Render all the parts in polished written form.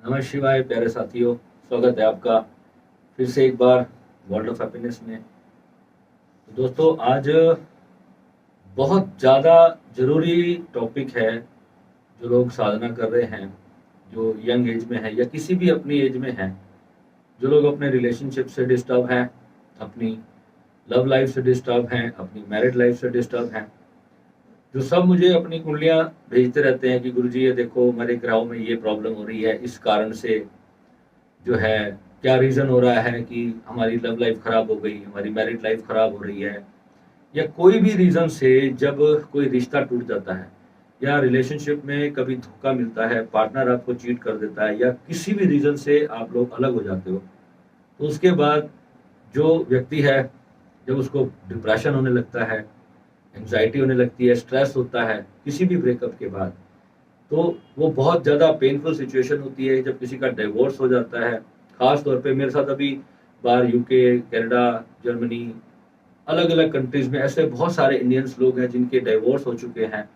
नमः शिवाय प्यारे साथियों, स्वागत है आपका फिर से एक बार वर्ल्ड ऑफ हैप्पीनेस में। तो दोस्तों, आज बहुत ज़्यादा ज़रूरी टॉपिक है। जो लोग साधना कर रहे हैं, जो यंग एज में है या किसी भी अपनी एज में है, जो लोग अपने रिलेशनशिप से डिस्टर्ब हैं, अपनी लव लाइफ से डिस्टर्ब हैं, अपनी मैरिड लाइफ से डिस्टर्ब हैं, जो सब मुझे अपनी कुंडलियाँ भेजते रहते हैं कि गुरुजी ये देखो मेरे ग्रहों में ये प्रॉब्लम हो रही है, इस कारण से जो है क्या रीज़न हो रहा है कि हमारी लव लाइफ ख़राब हो गई, हमारी मैरिड लाइफ ख़राब हो रही है, या कोई भी रीज़न से जब कोई रिश्ता टूट जाता है या रिलेशनशिप में कभी धोखा मिलता है, पार्टनर आपको चीट कर देता है या किसी भी रीज़न से आप लोग अलग हो जाते हो, तो उसके बाद जो व्यक्ति है, जब उसको डिप्रेशन होने लगता है, एंग्जाइटी होने लगती है, स्ट्रेस होता है किसी भी ब्रेकअप के बाद, तो वो बहुत ज़्यादा पेनफुल सिचुएशन होती है जब किसी का डिवोर्स हो जाता है। ख़ास तौर पे मेरे साथ अभी बाहर यूके, कनाडा, जर्मनी, अलग-अलग कंट्रीज़ में ऐसे बहुत सारे इंडियंस लोग हैं जिनके डिवोर्स हो चुके हैं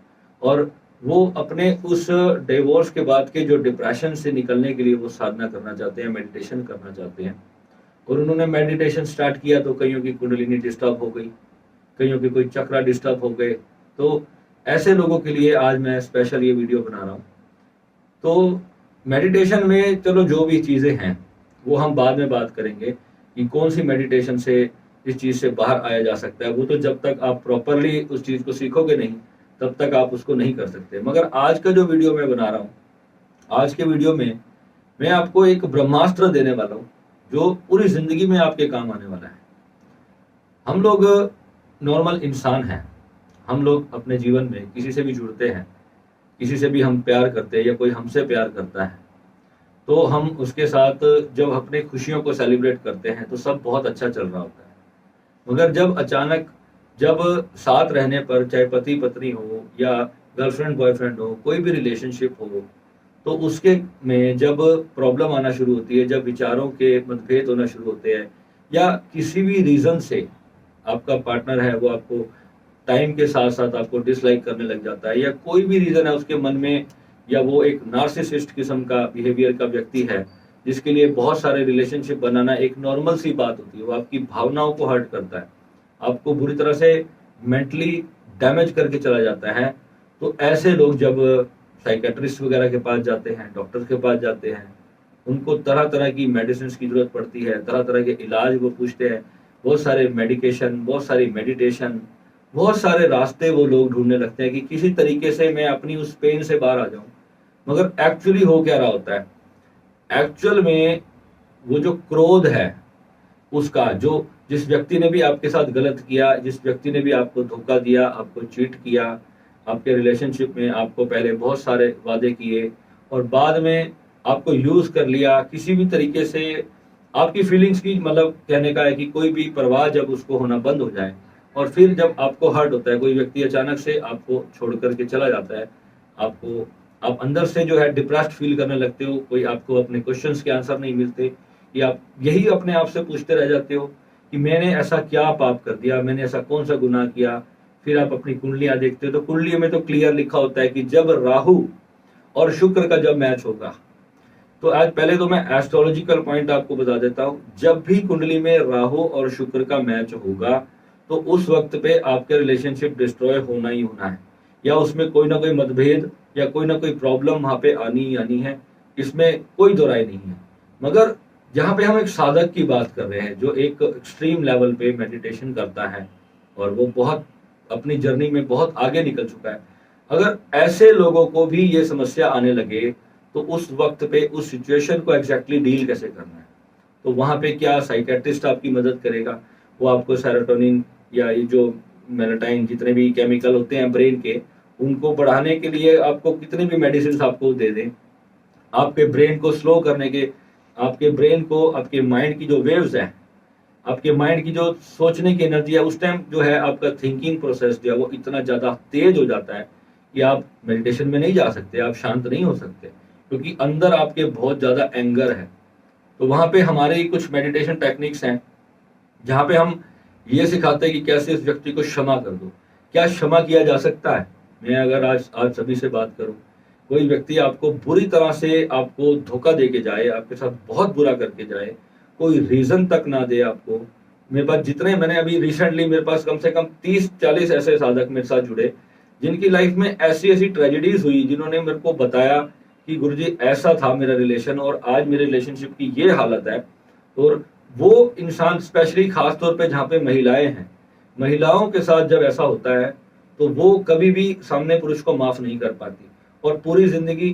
और वो अपने उस डिवोर्स के बाद के जो डिप्रेशन से निकलने के लिए वो साधना करना चाहते हैं, मेडिटेशन करना चाहते हैं। और उन्होंने मेडिटेशन स्टार्ट किया तो कईयों की कुंडलिनी डिस्टर्ब हो गई, कईयों के कोई चक्रा डिस्टर्ब हो गए। तो ऐसे लोगों के लिए आज मैं स्पेशल ये वीडियो बना रहा हूँ। तो मेडिटेशन में चलो जो भी चीज़ें हैं वो हम बाद में बात करेंगे कि कौन सी मेडिटेशन से इस चीज़ से बाहर आया जा सकता है। वो तो जब तक आप प्रॉपरली उस चीज़ को सीखोगे नहीं, तब तक आप उसको नहीं कर सकते। मगर आज का जो वीडियो मैं बना रहा हूँ, आज के वीडियो में मैं आपको एक ब्रह्मास्त्र देने वाला हूँ जो पूरी ज़िंदगी में आपके काम आने वाला है। हम लोग नॉर्मल इंसान हैं, हम लोग अपने जीवन में किसी से भी जुड़ते हैं, किसी से भी हम प्यार करते हैं या कोई हमसे प्यार करता है, तो हम उसके साथ जब अपनी खुशियों को सेलिब्रेट करते हैं तो सब बहुत अच्छा चल रहा होता है। मगर जब अचानक जब साथ रहने पर, चाहे पति पत्नी हो या गर्लफ्रेंड बॉयफ्रेंड हो, कोई भी रिलेशनशिप हो, तो उसके में जब प्रॉब्लम आना शुरू होती है, जब विचारों के मतभेद होना शुरू होते हैं या किसी भी रीज़न से आपका पार्टनर है वो आपको टाइम के साथ साथ आपको डिसलाइक करने लग जाता है या कोई भी रीज़न है उसके मन में, या वो एक नार्सिसिस्ट किस्म का बिहेवियर का व्यक्ति है जिसके लिए बहुत सारे रिलेशनशिप बनाना एक नॉर्मल सी बात होती है, वो आपकी भावनाओं को हर्ट करता है, आपको बुरी तरह से मेंटली डैमेज करके चला जाता है। तो ऐसे लोग जब साइकेट्रिस्ट वगैरह के पास जाते हैं, डॉक्टर के पास जाते हैं, उनको तरह तरह की मेडिसिन की जरूरत पड़ती है, तरह तरह के इलाज वो पूछते हैं, बहुत सारे मेडिकेशन, बहुत सारी मेडिटेशन, बहुत सारे रास्ते वो लोग ढूंढने लगते हैं कि किसी तरीके से मैं अपनी उस पेन से बाहर आ जाऊं। मगर एक्चुअली हो क्या रहा होता है, एक्चुअल में वो जो क्रोध है उसका, जो जिस व्यक्ति ने भी आपके साथ गलत किया, जिस व्यक्ति ने भी आपको धोखा दिया, आपको चीट किया, आपके रिलेशनशिप में आपको पहले बहुत सारे वादे किए और बाद में आपको यूज कर लिया किसी भी तरीके से, आपकी फीलिंग्स की मतलब कहने का है कि कोई भी परवाह जब उसको होना बंद हो जाए और फिर जब आपको हर्ट होता है, कोई व्यक्ति अचानक से आपको छोड़ करके चला जाता है, आपको आप अंदर से जो है डिप्रेस्ड फील करने लगते हो, कोई आपको अपने क्वेश्चंस के आंसर नहीं मिलते, या आप यही अपने आप से पूछते रह जाते हो कि मैंने ऐसा क्या पाप कर दिया, मैंने ऐसा कौन सा गुनाह किया। फिर आप अपनी कुंडलियां देखते हो तो कुंडली में तो क्लियर लिखा होता है कि जब राहु और शुक्र का जब मैच होगा, तो आज पहले तो मैं एस्ट्रोलॉजिकल पॉइंट आपको बता देता हूँ। जब भी कुंडली में राहु और शुक्र का मैच होगा तो उस वक्त पे आपके रिलेशनशिप डिस्ट्रॉय होना ही होना है, या उसमें कोई ना कोई मतभेद या कोई ना कोई प्रॉब्लम वहां पे आनी ही आनी है, इसमें कोई दो राय नहीं है। मगर यहाँ पे हम एक साधक की बात कर रहे हैं जो एक एक्सट्रीम लेवल पे मेडिटेशन करता है और वो बहुत अपनी जर्नी में बहुत आगे निकल चुका है। अगर ऐसे लोगों को भी ये समस्या आने लगे तो उस वक्त पे उस सिचुएशन को एग्जैक्टली डील कैसे करना है, तो वहां पे क्या साइकेट्रिस्ट आपकी मदद करेगा। वो आपको सेरोटोनिन या ये जो मेलाटोनिन, जितने भी केमिकल होते हैं ब्रेन के, उनको बढ़ाने के लिए आपको कितने भी मेडिसिन आपको दे दें, आपके ब्रेन को स्लो करने के, आपके ब्रेन को, आपके माइंड की जो वेव्स हैं, आपके माइंड की जो सोचने की एनर्जी है, उस टाइम जो है आपका थिंकिंग प्रोसेस जो है वो इतना ज़्यादा तेज हो जाता है कि आप मेडिटेशन में नहीं जा सकते, आप शांत नहीं हो सकते, क्योंकि अंदर आपके बहुत ज़्यादा एंगर है। तो वहाँ पे हमारे कुछ मेडिटेशन टेक्निक्स हैं जहाँ पे हम ये सिखाते हैं कि कैसे इस व्यक्ति को क्षमा कर दो। क्या क्षमा किया जा सकता है? मैं अगर आज आज सभी से बात करूं, कोई व्यक्ति आपको बुरी तरह से आपको धोखा दे के जाए, आपके साथ बहुत बुरा करके जाए, कोई रीजन तक ना दे आपको। मेरे पास जितने मैंने अभी रिसेंटली मेरे पास कम से कम 30-40 ऐसे साधक मेरे साथ जुड़े जिनकी लाइफ में ऐसी ऐसी ट्रेजेडीज हुई, जिन्होंने मेरे को बताया कि गुरुजी ऐसा था मेरा रिलेशन और आज मेरे रिलेशनशिप की ये हालत है। और वो इंसान स्पेशली खास तौर पे जहाँ पे महिलाएं हैं, महिलाओं के साथ जब ऐसा होता है तो वो कभी भी सामने पुरुष को माफ नहीं कर पाती और पूरी जिंदगी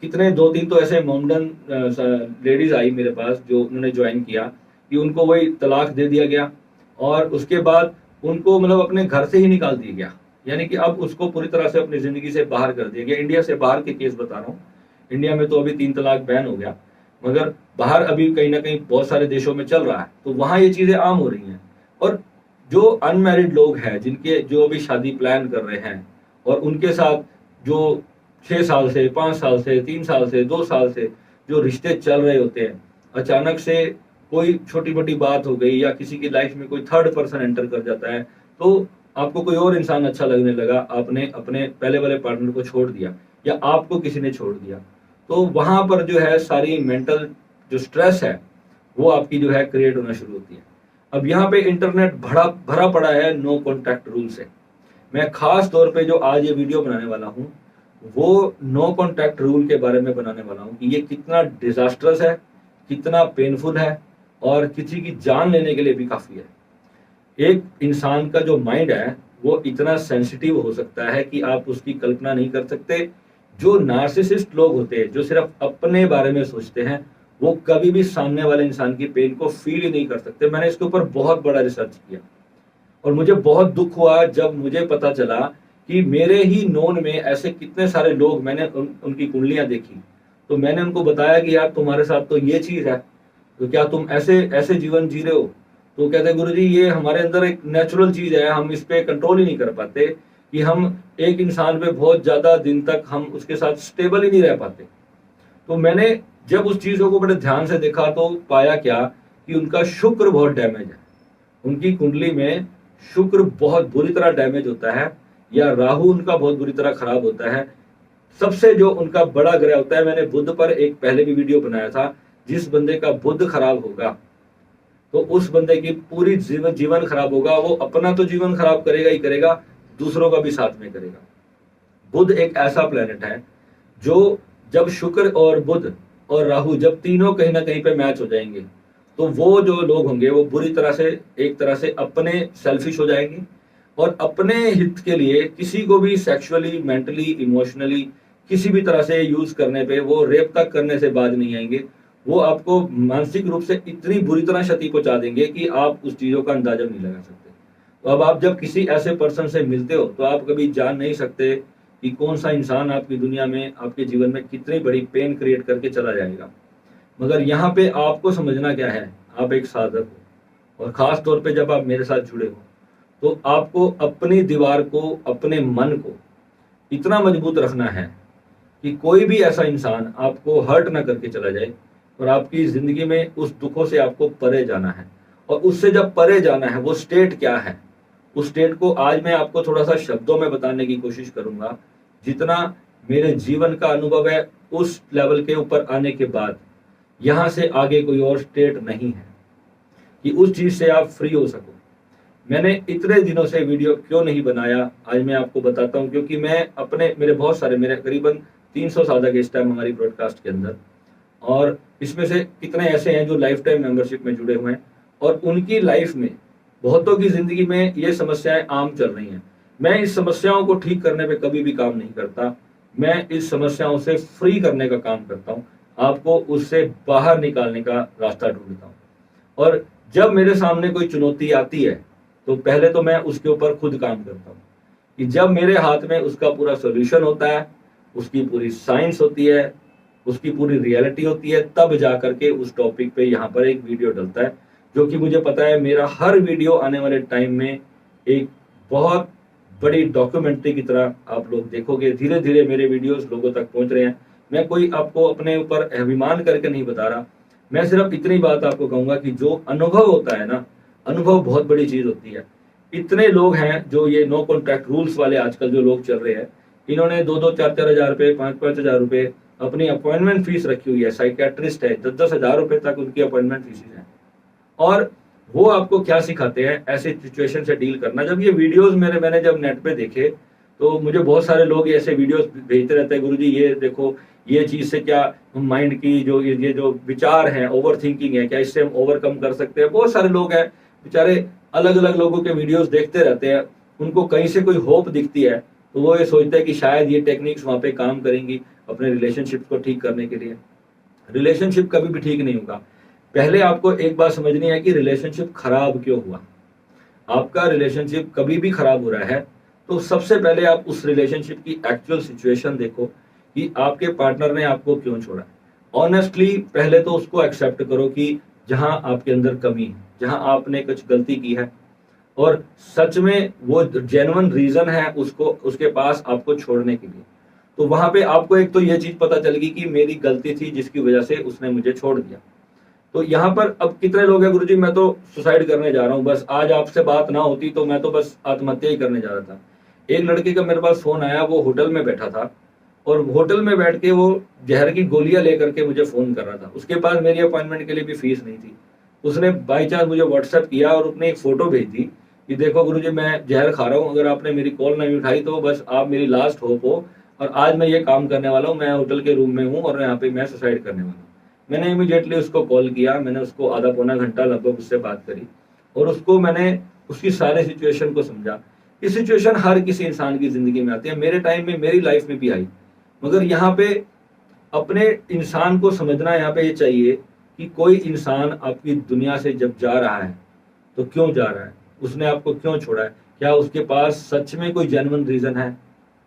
कितने 2-3 तो ऐसे मॉमडन लेडीज आई मेरे पास जो उन्होंने ज्वाइन किया कि उनको वही तलाक दे दिया गया और उसके बाद उनको मतलब अपने घर से ही निकाल दिया गया, यानी कि अब उसको पूरी तरह से अपनी जिंदगी से बाहर कर दिया गया। इंडिया से बाहर के केस बता रहा हूँ, इंडिया में तो अभी 3 तलाक बैन हो गया, मगर बाहर अभी कहीं ना कहीं बहुत सारे देशों में चल रहा है, तो वहां ये चीजें आम हो रही हैं। और जो अनमैरिड लोग हैं, जिनके जो अभी शादी प्लान कर रहे हैं और उनके साथ जो 6 साल से, 5 साल से, 3 साल से, 2 साल से जो रिश्ते चल रहे होते हैं, अचानक से कोई छोटी मोटी बात हो गई या किसी की लाइफ में कोई थर्ड पर्सन एंटर कर जाता है, तो आपको कोई और इंसान अच्छा लगने लगा, आपने अपने पहले वाले पार्टनर को छोड़ दिया या आपको किसी ने छोड़ दिया, तो वहां पर जो है सारी मेंटल जो स्ट्रेस है वो आपकी जो है क्रिएट होना शुरू होती है। अब यहाँ पे इंटरनेट भरा पड़ा है नो कॉन्टैक्ट रूल से। मैं खास तौर पे जो आज ये वीडियो बनाने वाला हूँ वो नो कॉन्टैक्ट रूल के बारे में बनाने वाला हूँ कि ये कितना डिजास्टर्स है, कितना पेनफुल है और किसी की जान लेने के लिए भी काफी है। एक इंसान का जो माइंड है वो इतना सेंसिटिव हो सकता है कि आप उसकी कल्पना नहीं कर सकते। जो नार्सिसिस्ट लोग होते हैं, जो सिर्फ अपने बारे में सोचते हैं, वो कभी भी सामने वाले इंसान की पेन को फील ही नहीं कर सकते। मैंने इसके ऊपर बहुत बड़ा रिसर्च किया और मुझे बहुत दुख हुआ जब मुझे पता चला कि मेरे ही नोन में ऐसे कितने सारे लोग, मैंने उनकी कुंडलियां देखी तो मैंने उनको बताया कि यार तुम्हारे साथ तो ये चीज है, तो क्या तुम ऐसे ऐसे जीवन जी रहे हो? तो कहते हैं गुरुजी ये हमारे अंदर एक नेचुरल चीज है, हम इस पे कंट्रोल ही नहीं कर पाते कि हम एक इंसान पे बहुत ज्यादा दिन तक हम उसके साथ स्टेबल ही नहीं रह पाते। तो मैंने जब उस चीजों को बड़े ध्यान से देखा तो पाया क्या कि उनका शुक्र बहुत डैमेज है, उनकी कुंडली में शुक्र बहुत बुरी तरह डैमेज होता है या राहु उनका बहुत बुरी तरह खराब होता है। सबसे जो उनका बड़ा ग्रह होता है, मैंने बुध पर एक पहले भी वीडियो बनाया था, जिस बंदे का बुध खराब होगा तो उस बंदे की पूरी जीवन खराब होगा। वो अपना तो जीवन खराब करेगा ही करेगा, दूसरों का भी साथ में करेगा। बुध एक ऐसा प्लेनेट है जो जब शुक्र और बुध और राहु जब तीनों कहीं ना कहीं पे मैच हो जाएंगे तो वो जो लोग होंगे वो बुरी तरह से, एक तरह से अपने सेल्फिश हो जाएंगे और अपने हित के लिए किसी को भी सेक्सुअली, मेंटली, इमोशनली किसी भी तरह से यूज करने पे वो रेप तक करने से बाज नहीं आएंगे। वो आपको मानसिक रूप से इतनी बुरी तरह क्षति पहुंचा देंगे कि आप उस चीजों का अंदाजा नहीं लगा सकते। तो अब आप जब किसी ऐसे पर्सन से मिलते हो तो आप कभी जान नहीं सकते कि कौन सा इंसान आपकी दुनिया में, आपके जीवन में कितनी बड़ी पेन क्रिएट करके चला जाएगा। मगर यहाँ पे आपको समझना क्या है, आप एक साधक हो और खास तौर पे जब आप मेरे साथ जुड़े हो तो आपको अपनी दीवार को, अपने मन को इतना मजबूत रखना है कि कोई भी ऐसा इंसान आपको हर्ट ना करके चला जाए और आपकी जिंदगी में उस दुखों से आपको परे जाना है। और उससे जब परे जाना है, वो स्टेट क्या है, उस स्टेट को आज मैं आपको थोड़ा सा शब्दों में बताने की कोशिश करूंगा। जितना मेरे जीवन का अनुभव है उस लेवल के ऊपर आने के बाद यहां से आगे कोई और स्टेट नहीं है कि उस चीज से आप फ्री हो सको। मैंने इतने दिनों से वीडियो क्यों नहीं बनाया, आज मैं आपको बताता हूं। क्योंकि मैं अपने, मेरे बहुत सारे, मेरे करीबन 300 साधक इस टाइम हमारी ब्रॉडकास्ट के अंदर, और इसमें से कितने ऐसे हैं जो लाइफ टाइम मेंबरशिप में जुड़े हुए हैं और उनकी लाइफ में, बहुतों की जिंदगी में ये समस्याएं आम चल रही हैं। मैं इस समस्याओं को ठीक करने पे कभी भी काम नहीं करता, मैं इस समस्याओं से फ्री करने का काम करता हूँ, आपको उससे बाहर निकालने का रास्ता ढूंढता हूँ। और जब मेरे सामने कोई चुनौती आती है तो पहले तो मैं उसके ऊपर खुद काम करता हूँ कि जब मेरे हाथ में उसका पूरा सोल्यूशन होता है, उसकी पूरी साइंस होती है, उसकी पूरी रियलिटी होती है, तब जा करके उस टॉपिक पे यहाँ पर एक वीडियो डलता है, जो कि मुझे पता है मेरा हर वीडियो आने वाले टाइम में एक बहुत बड़ी डॉक्यूमेंट्री की तरह आप लोग देखोगे। धीरे धीरे मेरे वीडियोस लोगों तक पहुंच रहे हैं। मैं कोई आपको अपने ऊपर अभिमान करके नहीं बता रहा, मैं सिर्फ इतनी बात आपको कहूंगा कि जो अनुभव होता है ना, अनुभव बहुत बड़ी चीज होती है। इतने लोग हैं जो ये नो कॉन्टैक्ट रूल्स वाले आजकल जो लोग चल रहे हैं, इन्होंने 2-2, 4-4 हजार रुपए, 5-5 हजार रुपए अपनी अपॉइंटमेंट फीस रखी हुई है। साइकेट्रिस्ट है, 10-10 हजार रुपए तक उनकी अपॉइंटमेंट फीस है। और वो आपको क्या सिखाते हैं ऐसे सिचुएशन से डील करना। जब ये वीडियोस मैंने जब नेट पे देखे तो मुझे बहुत सारे लोग ऐसे वीडियोस भेजते रहते हैं, गुरुजी ये देखो ये चीज से क्या माइंड की जो ये जो विचार है, ओवर थिंकिंग है, क्या इससे हम ओवरकम कर सकते हैं। बहुत सारे लोग हैं बेचारे अलग अलग लोगों के वीडियोस देखते रहते हैं, उनको कहीं से कोई होप दिखती है तो वो ये सोचते हैं कि शायद ये टेक्निक्स वहां पे काम करेंगी अपने रिलेशनशिप को ठीक करने के लिए। रिलेशनशिप कभी भी ठीक नहीं होगा। पहले आपको एक बात समझनी है कि रिलेशनशिप खराब क्यों हुआ। आपका रिलेशनशिप कभी भी खराब हो रहा है तो सबसे पहले आप उस रिलेशनशिप की एक्चुअल सिचुएशन देखो कि आपके पार्टनर ने आपको क्यों छोड़ा। ऑनेस्टली पहले तो उसको एक्सेप्ट करो कि जहां आपके अंदर कमी है, जहां आपने कुछ गलती की है और सच में वो जेन्युइन रीजन है उसको उसके पास आपको छोड़ने के लिए, तो वहां पे आपको एक तो ये चीज पता चलेगी कि मेरी गलती थी जिसकी वजह से उसने मुझे छोड़ दिया। तो यहाँ पर अब कितने लोग हैं गुरुजी मैं तो सुसाइड करने जा रहा हूँ, बस आज आपसे बात ना होती तो मैं तो बस आत्महत्या ही करने जा रहा था। एक लड़के का मेरे पास फोन आया, वो होटल में बैठा था और होटल में बैठ के वो जहर की गोलियां लेकर के मुझे फोन कर रहा था। उसके पास मेरी अपॉइंटमेंट के लिए भी फीस नहीं थी। उसने बाई चांस मुझे व्हाट्सएप किया और उसने एक फोटो भेज दी कि देखो गुरुजी मैं जहर खा रहा हूँ, अगर आपने मेरी कॉल नहीं उठाई तो बस आप मेरी लास्ट होप हो, और आज मैं ये काम करने वाला हूँ, मैं होटल के रूम में हूँ और यहाँ पे मैं सुसाइड करने वाला हूँ। मैंने इमीडिएटली उसको कॉल किया, मैंने उसको आधा पौना घंटा लगभग उससे बात करी और उसको मैंने उसकी सारे सिचुएशन को समझा। ये सिचुएशन हर किसी इंसान की जिंदगी में आती है, मेरे टाइम में मेरी लाइफ में भी आई। मगर यहाँ पे अपने इंसान को समझना यहाँ पे ये चाहिए कि कोई इंसान आपकी दुनिया से जब जा रहा है तो क्यों जा रहा है, उसने आपको क्यों छोड़ा है, क्या उसके पास सच में कोई जेन्युइन रीजन है।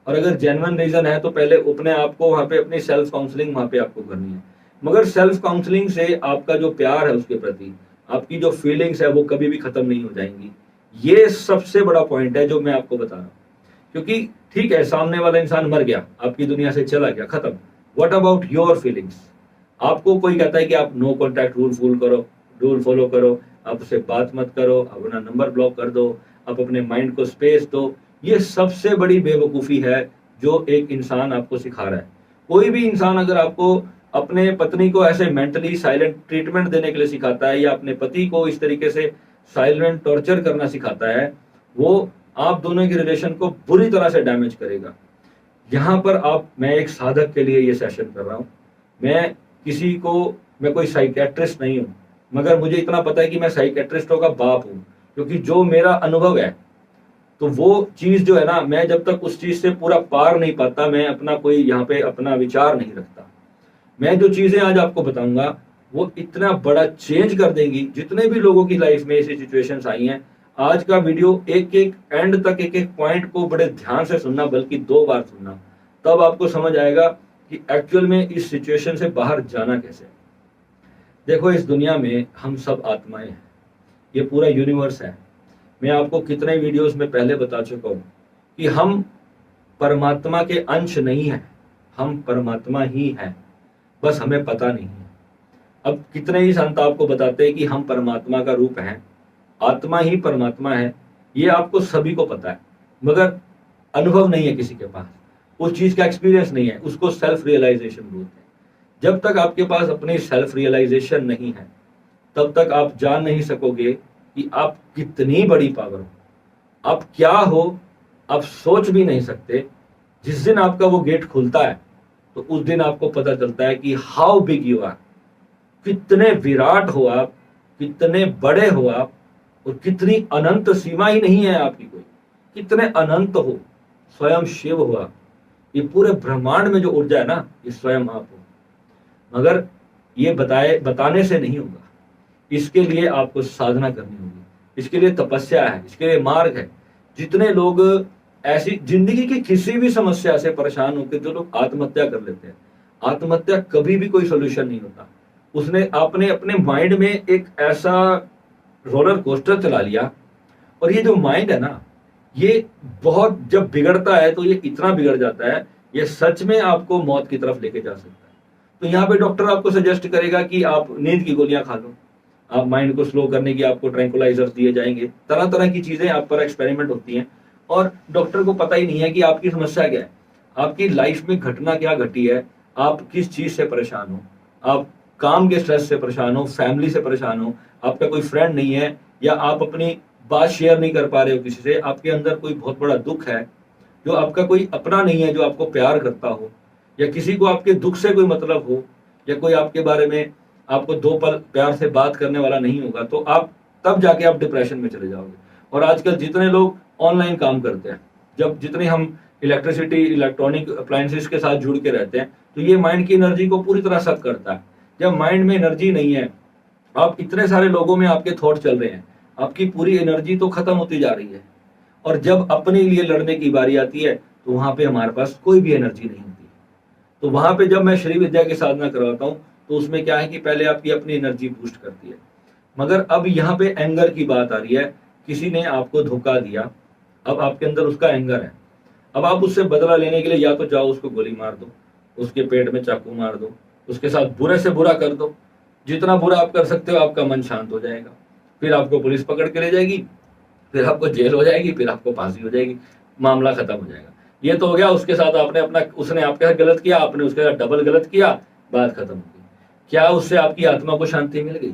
और अगर जेन्युइन रीजन है तो पहले अपने आप को वहां पे अपनी सेल्फ काउंसलिंग वहां पे आपको करनी है। मगर सेल्फ काउंसलिंग से आपका जो प्यार है उसके प्रति, आपकी जो फीलिंग्स है वो कभी भी खत्म नहीं हो जाएंगी। ये सबसे बड़ा पॉइंट है जो मैं आपको बता रहा हूँ। क्योंकि ठीक है सामने वाला इंसान मर गया, आपकी दुनिया से चला गया, खत्म। What about your feelings. आपको कोई कहता है कि आप नो कॉन्टैक्ट रूल फॉलो करो, आप उससे बात मत करो, अपना नंबर ब्लॉक कर दो, आप अपने माइंड को स्पेस दो। ये सबसे बड़ी बेवकूफी है जो एक इंसान आपको सिखा रहा है। कोई भी इंसान अगर आपको अपने पत्नी को ऐसे मेंटली साइलेंट ट्रीटमेंट देने के लिए सिखाता है या अपने पति को इस तरीके से साइलेंट टॉर्चर करना सिखाता है, वो आप दोनों के रिलेशन को बुरी तरह से डैमेज करेगा। यहाँ पर मैं एक साधक के लिए ये सेशन कर रहा हूँ। मैं कोई साइकेट्रिस्ट नहीं हूँ, मगर मुझे इतना पता है कि मैं साइकेट्रिस्टों का बाप हूँ। क्योंकि जो मेरा अनुभव है तो वो चीज जो है ना, मैं जब तक उस चीज से पूरा पार नहीं पाता मैं अपना कोई यहाँ पे अपना विचार नहीं रखता। मैं जो चीजें आज आपको बताऊंगा वो इतना बड़ा चेंज कर देंगी। जितने भी लोगों की लाइफ में ऐसी सिचुएशंस आई हैं, आज का वीडियो एक एक एंड तक एक एक पॉइंट को बड़े ध्यान से सुनना, बल्कि 2 बार सुनना, तब आपको समझ आएगा कि एक्चुअल में इस सिचुएशन से बाहर जाना कैसे। देखो इस दुनिया में हम सब आत्माएं हैं, ये पूरा यूनिवर्स है। मैं आपको कितने वीडियोस में पहले बता चुका हूं कि हम परमात्मा के अंश नहीं हैं, हम परमात्मा ही हैं, बस हमें पता नहीं है। अब कितने ही संत आपको बताते हैं कि हम परमात्मा का रूप हैं, आत्मा ही परमात्मा है, ये आपको सभी को पता है, मगर अनुभव नहीं है किसी के पास, उस चीज का एक्सपीरियंस नहीं है, उसको सेल्फ रियलाइजेशन बोलते हैं। जब तक आपके पास अपनी सेल्फ रियलाइजेशन नहीं है तब तक आप जान नहीं सकोगे कि आप कितनी बड़ी पावर हो, आप क्या हो, आप सोच भी नहीं सकते। जिस दिन आपका वो गेट खुलता है तो उस दिन आपको पता चलता है कि हाउ बिग यू आर, कितने विराट हो आप, कितने बड़े हो आप, और कितनी अनंत सीमा ही नहीं है आपकी कोई, कितने अनंत हो, स्वयं शिव हो आप। ये पूरे ब्रह्मांड में जो ऊर्जा है ना, ये स्वयं आप हो। मगर ये बताने से नहीं होगा, इसके लिए आपको साधना करनी होगी, इसके लिए तपस्या है, इसके लिए मार्ग है। जितने लोग ऐसी जिंदगी की किसी भी समस्या से परेशान होकर जो लोग आत्महत्या कर लेते हैं, आत्महत्या कभी भी कोई सोल्यूशन नहीं होता। उसने आपने अपने माइंड में एक ऐसा रोलर कोस्टर चला लिया, और ये जो माइंड है ना, ये बहुत जब बिगड़ता है तो ये इतना बिगड़ जाता है, ये सच में आपको मौत की तरफ लेके जा सकता है। तो यहाँ पे डॉक्टर आपको सजेस्ट करेगा कि आप नींद की गोलियां खा लो, आप माइंड को स्लो करने की आपको ट्रैंकुलाइजर्स दिए जाएंगे, तरह तरह की चीजें आप पर एक्सपेरिमेंट होती हैं, और डॉक्टर को पता ही नहीं है कि आपकी समस्या क्या है। आपकी लाइफ में घटना क्या घटी है, आप किस चीज से परेशान हो, आप काम के स्ट्रेस से परेशान हो, फैमिली से परेशान हो, आपका कोई फ्रेंड नहीं है, या आप अपनी बात शेयर नहीं कर पा रहे हो किसी से, आपके अंदर कोई बहुत बड़ा दुख है, जो आपका कोई अपना नहीं है जो आपको प्यार करता हो, या किसी को आपके दुख से कोई मतलब हो, या कोई आपके बारे में आपको दो पल प्यार से बात करने वाला नहीं होगा, तो आप तब जाके आप डिप्रेशन में चले जाओगे। और आजकल जितने लोग ऑनलाइन काम करते हैं, जब जितने हम इलेक्ट्रिसिटी इलेक्ट्रॉनिक अप्लायंसेस के साथ जुड़ के रहते हैं, तो ये माइंड की एनर्जी को पूरी तरह सक करता है। जब माइंड में एनर्जी नहीं है, आप इतने सारे लोगों में आपके थॉट चल रहे हैं, आपकी पूरी एनर्जी तो खत्म होती जा रही है। और जब अपने लिए लड़ने की बारी आती है, तो वहां पे हमारे पास कोई भी एनर्जी नहीं होती। तो वहां पे जब मैं श्री विद्या की साधना करवाता हूँ, तो उसमें क्या है कि पहले आपकी अपनी एनर्जी बूस्ट करती है। मगर अब यहाँ पे एंगर की बात आ रही है, किसी ने आपको धोखा दिया, अब आपके अंदर उसका एंगर है। अब आप उससे बदला लेने के लिए या तो जाओ उसको गोली मार दो, उसके पेट में चाकू मार दो, उसके साथ बुरे से बुरा कर दो। जितना बुरा आप कर सकते हो, आपका मन शांत हो जाएगा। फिर आपको पुलिस पकड़ के ले जाएगी, फिर आपको जेल हो जाएगी, फिर आपको फांसी हो जाएगी, मामला खत्म हो जाएगा। ये तो हो गया उसके साथ आपने अपना, उसने आपके साथ गलत किया, आपने उसके साथ डबल गलत किया, बात खत्म हो गई। क्या उससे आपकी आत्मा को शांति मिल गई?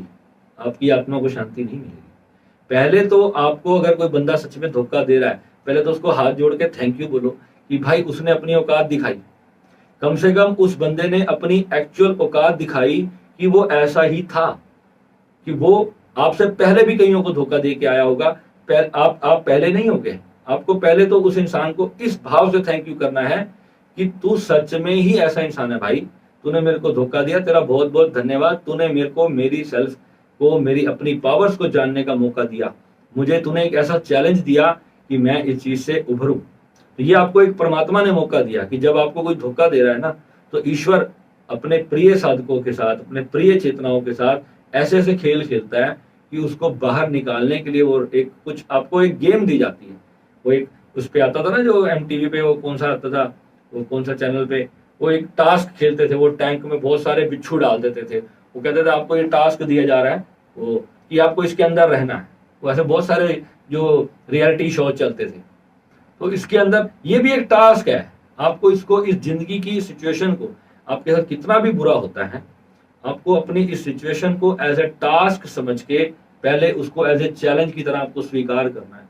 आपकी आत्मा को शांति नहीं मिलेगी। पहले तो आपको, अगर कोई बंदा सच में धोखा दे रहा है, पहले तो उसको हाथ जोड़ के थैंक यू बोलो कि भाई उसने अपनी औकात दिखाई। कम से कम उस बंदे ने अपनी एक्चुअल औकात दिखाई कि वो ऐसा ही था, कि वो आपसे पहले भी कईयों को धोखा दे के आया होगा। आप पहले नहीं होगे। आपको पहले तो उस इंसान को इस भाव से थैंक यू करना है कि तू सच में ही ऐसा इंसान है भाई, तूने मेरे को धोखा दिया, तेरा बहुत बहुत धन्यवाद। तूने मेरे को मेरी सेल्फ को, मेरी अपनी पावर्स को जानने का मौका दिया। मुझे तूने एक ऐसा चैलेंज दिया कि मैं इस चीज से उभरूं। तो ये आपको एक परमात्मा ने मौका दिया कि जब आपको कोई धोखा दे रहा है ना, तो ईश्वर अपने प्रिय साधकों के साथ, अपने प्रिय चेतनाओं के साथ ऐसे ऐसे खेल खेलता है कि उसको बाहर निकालने के लिए वो एक कुछ आपको एक गेम दी जाती है। वो एक उस पे आता था ना, जो MTV पे, वो कौन सा आता था, वो कौन सा चैनल पे, वो एक टास्क खेलते थे। वो टैंक में बहुत सारे बिच्छू डाल देते थे, वो कहते थे आपको ये टास्क दिया जा रहा है, वो कि आपको इसके अंदर रहना है। वो ऐसे बहुत सारे जो रियलिटी शो चलते थे। तो इसके अंदर ये भी एक टास्क है, आपको इसको, इस जिंदगी की सिचुएशन को, आपके साथ कितना भी बुरा होता है, आपको अपनी इस सिचुएशन को एज ए टास्क समझ के पहले उसको एज ए चैलेंज की तरह आपको स्वीकार करना है।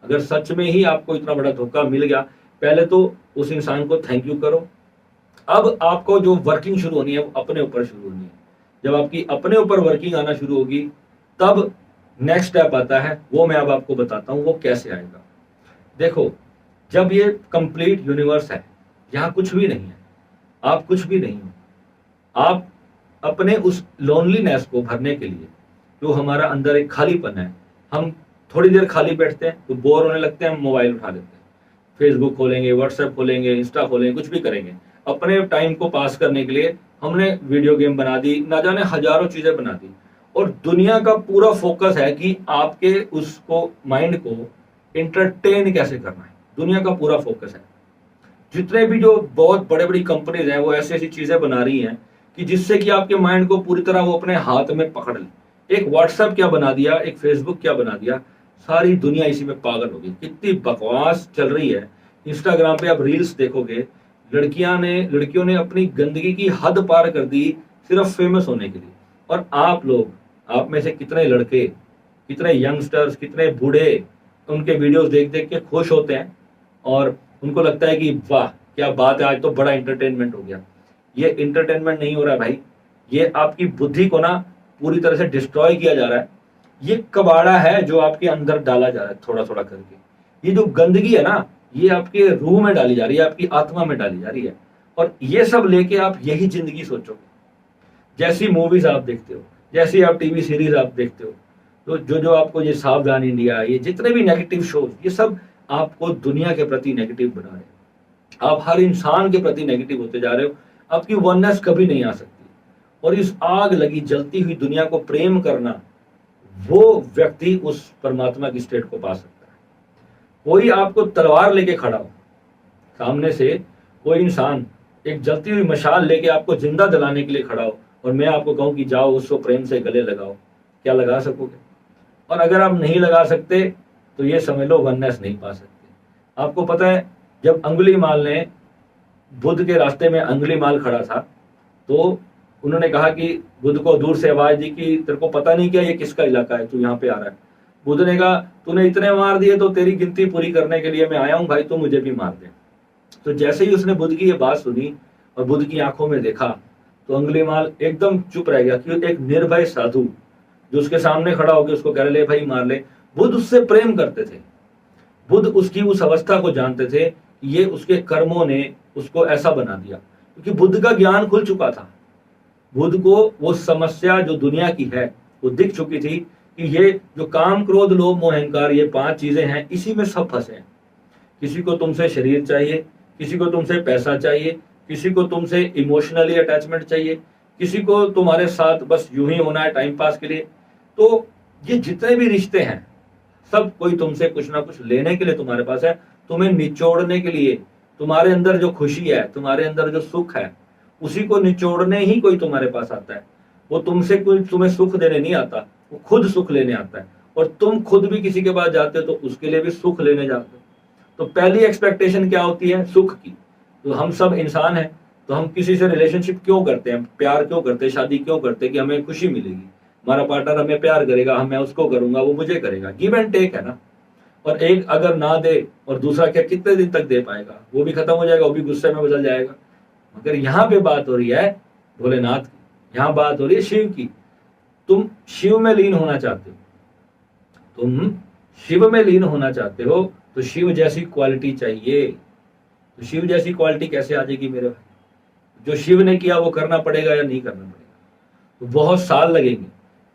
अगर सच में ही आपको इतना बड़ा धोखा मिल गया, पहले तो उस इंसान को थैंक यू करो। अब आपको जो वर्किंग शुरू होनी है, वो अपने ऊपर शुरू होनी है। जब आपकी अपने ऊपर वर्किंग आना शुरू होगी, तब नेक्स्ट स्टेप आता है, वो मैं अब आपको बताता हूं वो कैसे आएगा। देखो, जब ये कंप्लीट यूनिवर्स है, यहाँ कुछ भी नहीं है, आप कुछ भी नहीं हो, आप अपने उस लोनलीनेस को भरने के लिए, जो हमारा अंदर एक खालीपन है, हम थोड़ी देर खाली बैठते हैं तो बोर होने लगते हैं, हम मोबाइल उठा लेते हैं, फेसबुक खोलेंगे, व्हाट्सएप खोलेंगे, इंस्टा खोलेंगे, कुछ भी करेंगे। अपने टाइम को पास करने के लिए हमने वीडियो गेम बना दी, ना जाने हजारों चीजें बना दी। और दुनिया का पूरा फोकस है कि आपके उसको, माइंड को इंटरटेन कैसे करना है, दुनिया का पूरा फोकस है। जितने भी जो बहुत बड़े बड़ी कंपनीज हैं, वो ऐसी ऐसी चीजें बना रही हैं कि जिससे कि आपके माइंड को पूरी तरह वो अपने हाथ में पकड़ ले। एक व्हाट्सएप क्या बना दिया, एक फेसबुक क्या बना दिया, सारी दुनिया इसी में पागल हो गई। कितनी बकवास चल रही है। इंस्टाग्राम पे आप रील्स देखोगे, लड़कियों ने अपनी गंदगी की हद पार कर दी सिर्फ फेमस होने के लिए। और आप लोग, आप में से कितने लड़के, कितने यंगस्टर्स, कितने बूढ़े उनके वीडियोस देख देख के खुश होते हैं और उनको लगता है कि वाह क्या बात है, आज तो बड़ा इंटरटेनमेंट हो गया। ये इंटरटेनमेंट नहीं हो रहा है भाई, ये आपकी बुद्धि को ना पूरी तरह से डिस्ट्रॉय किया जा रहा है। ये कबाड़ा है जो आपके अंदर डाला जा रहा है थोड़ा थोड़ा करके। ये जो गंदगी है ना, ये आपके रूह में डाली जा रही है, आपकी आत्मा में डाली जा रही है। और ये सब लेके आप यही जिंदगी सोचोगे, जैसी मूवीज आप देखते हो, जैसी आप टीवी सीरीज आप देखते हो, तो जो आपको ये सावधान इंडिया, ये जितने भी नेगेटिव शोज, ये सब आपको दुनिया के प्रति नेगेटिव बना रहे हैं। आप हर इंसान के प्रति नेगेटिव होते जा रहे हो। आपकी वननेस कभी नहीं आ सकती। और इस आग लगी जलती हुई दुनिया को प्रेम करना, वो व्यक्ति उस परमात्मा की स्टेट को पा सकता है। कोई आपको तलवार लेके खड़ा हो सामने से, कोई इंसान एक जलती हुई मशाल लेके आपको जिंदा जलाने के लिए खड़ा हो, और मैं आपको कहूं कि जाओ उसको प्रेम से गले लगाओ, क्या लगा सकोगे? और अगर आप नहीं लगा सकते तो ये समझ लो वननेस नहीं पा सकते। आपको पता है, जब अंगुलीमाल ने बुद्ध के रास्ते में अंगुलीमाल खड़ा था, तो उन्होंने कहा कि बुद्ध को दूर से आवाज दी कि तेरे को पता नहीं क्या ये किसका इलाका है, तू यहाँ पे आ रहा है। बुद्ध ने कहा तूने इतने मार दिए तो तेरी गिनती पूरी करने के लिए मैं आया हूँ भाई, तू मुझे भी मार दे। तो जैसे ही उसने बुद्ध की ये बात सुनी और बुद्ध की आंखों में देखा, तो अंगुलीमाल एकदम चुप रह गया कि एक निर्भय साधु जो उसके सामने खड़ा होकर उसको कह ले भाई मार ले। बुद्ध उससे प्रेम करते थे, बुद्ध उसकी उस अवस्था को जानते थे, ये उसके कर्मों ने उसको ऐसा बना दिया, क्योंकि बुद्ध का ज्ञान खुल चुका था। बुद्ध को वो समस्या जो दुनिया की है वो दिख चुकी थी कि ये जो काम क्रोध लोभ मोह अहंकार ये 5 चीजें हैं, इसी में सब फंसे हैं। किसी को तुमसे शरीर चाहिए, किसी को तुमसे पैसा चाहिए, किसी को तुमसे इमोशनली अटैचमेंट चाहिए, किसी को तुम्हारे साथ बस यूं ही होना है टाइम पास के लिए। तो ये जितने भी रिश्ते हैं सब कोई तुमसे कुछ ना कुछ लेने के लिए तुम्हारे पास है, तुम्हें निचोड़ने के लिए। तुम्हारे अंदर जो खुशी है, तुम्हारे अंदर जो सुख है, उसी को निचोड़ने ही कोई तुम्हारे पास आता है। वो तुमसे कोई तुम्हें सुख देने नहीं आता, वो खुद सुख लेने आता है। और तुम खुद भी किसी के पास जाते हो तो उसके लिए भी सुख लेने जाते हो। तो पहली एक्सपेक्टेशन क्या होती है? सुख की। तो हम सब इंसान हैं, तो हम किसी से रिलेशनशिप क्यों करते हैं, प्यार क्यों करते हैं, शादी क्यों करते हैं? कि हमें खुशी मिलेगी, हमारा पार्टनर हमें प्यार करेगा, मैं उसको करूंगा, वो मुझे करेगा। गिव एंड टेक है ना। और एक अगर ना दे और दूसरा क्या कितने दिन तक दे पाएगा? वो भी खत्म हो जाएगा, वो भी गुस्से में बदल जाएगा। मगर यहाँ पे बात हो रही है भोलेनाथ की, यहाँ बात हो रही है शिव की। तुम शिव में लीन होना चाहते हो, तुम शिव में लीन होना चाहते हो, तो शिव जैसी क्वालिटी चाहिए। तो शिव जैसी क्वालिटी कैसे आ जाएगी मेरे भाई? जो शिव ने किया वो करना पड़ेगा या नहीं करना पड़ेगा? तो बहुत साल लगेंगे,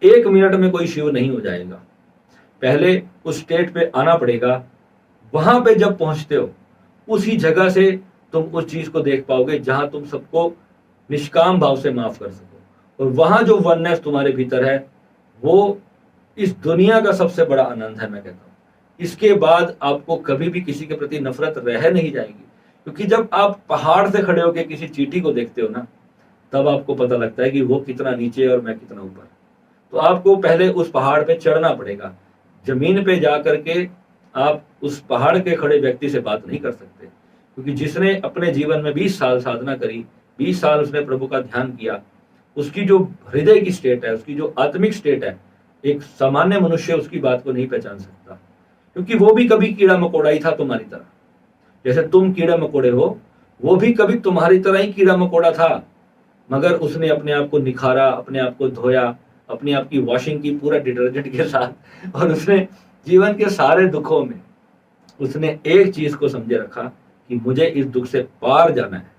1 मिनट में कोई शिव नहीं हो जाएगा। पहले उस स्टेट पे आना पड़ेगा। वहां पे जब पहुंचते हो, उसी जगह से तुम उस चीज को देख पाओगे जहां तुम सबको निष्काम भाव से माफ कर सको। और वहां जो वननेस तुम्हारे भीतर है, वो इस दुनिया का सबसे बड़ा आनंद है। मैं कहता हूँ इसके बाद आपको कभी भी किसी के प्रति नफरत रह नहीं जाएगी। क्योंकि जब आप पहाड़ से खड़े होकर किसी चींटी को देखते हो ना, तब आपको पता लगता है कि वो कितना नीचे और मैं कितना ऊपर। तो आपको पहले उस पहाड़ पे चढ़ना पड़ेगा। जमीन पे जा करके आप उस पहाड़ के खड़े व्यक्ति से बात नहीं कर सकते। क्योंकि जिसने अपने जीवन में 20 साल साधना करी, 20 साल उसने प्रभु का ध्यान किया, उसकी जो हृदय की स्टेट है, उसकी जो आत्मिक स्टेट है, एक सामान्य मनुष्य उसकी बात को नहीं पहचान सकता। क्योंकि वो भी कभी कीड़ा मकोड़ा ही था तुम्हारी तरह। जैसे तुम कीड़ा मकोड़े हो, वो भी कभी तुम्हारी तरह ही कीड़ा मकोड़ा था। मगर उसने अपने आप को निखारा, अपने आप को धोया, अपने आप की वॉशिंग की पूरा डिटर्जेंट के साथ। और उसने जीवन के सारे दुखों में उसने एक चीज को समझे रखा कि मुझे इस दुख से पार जाना है,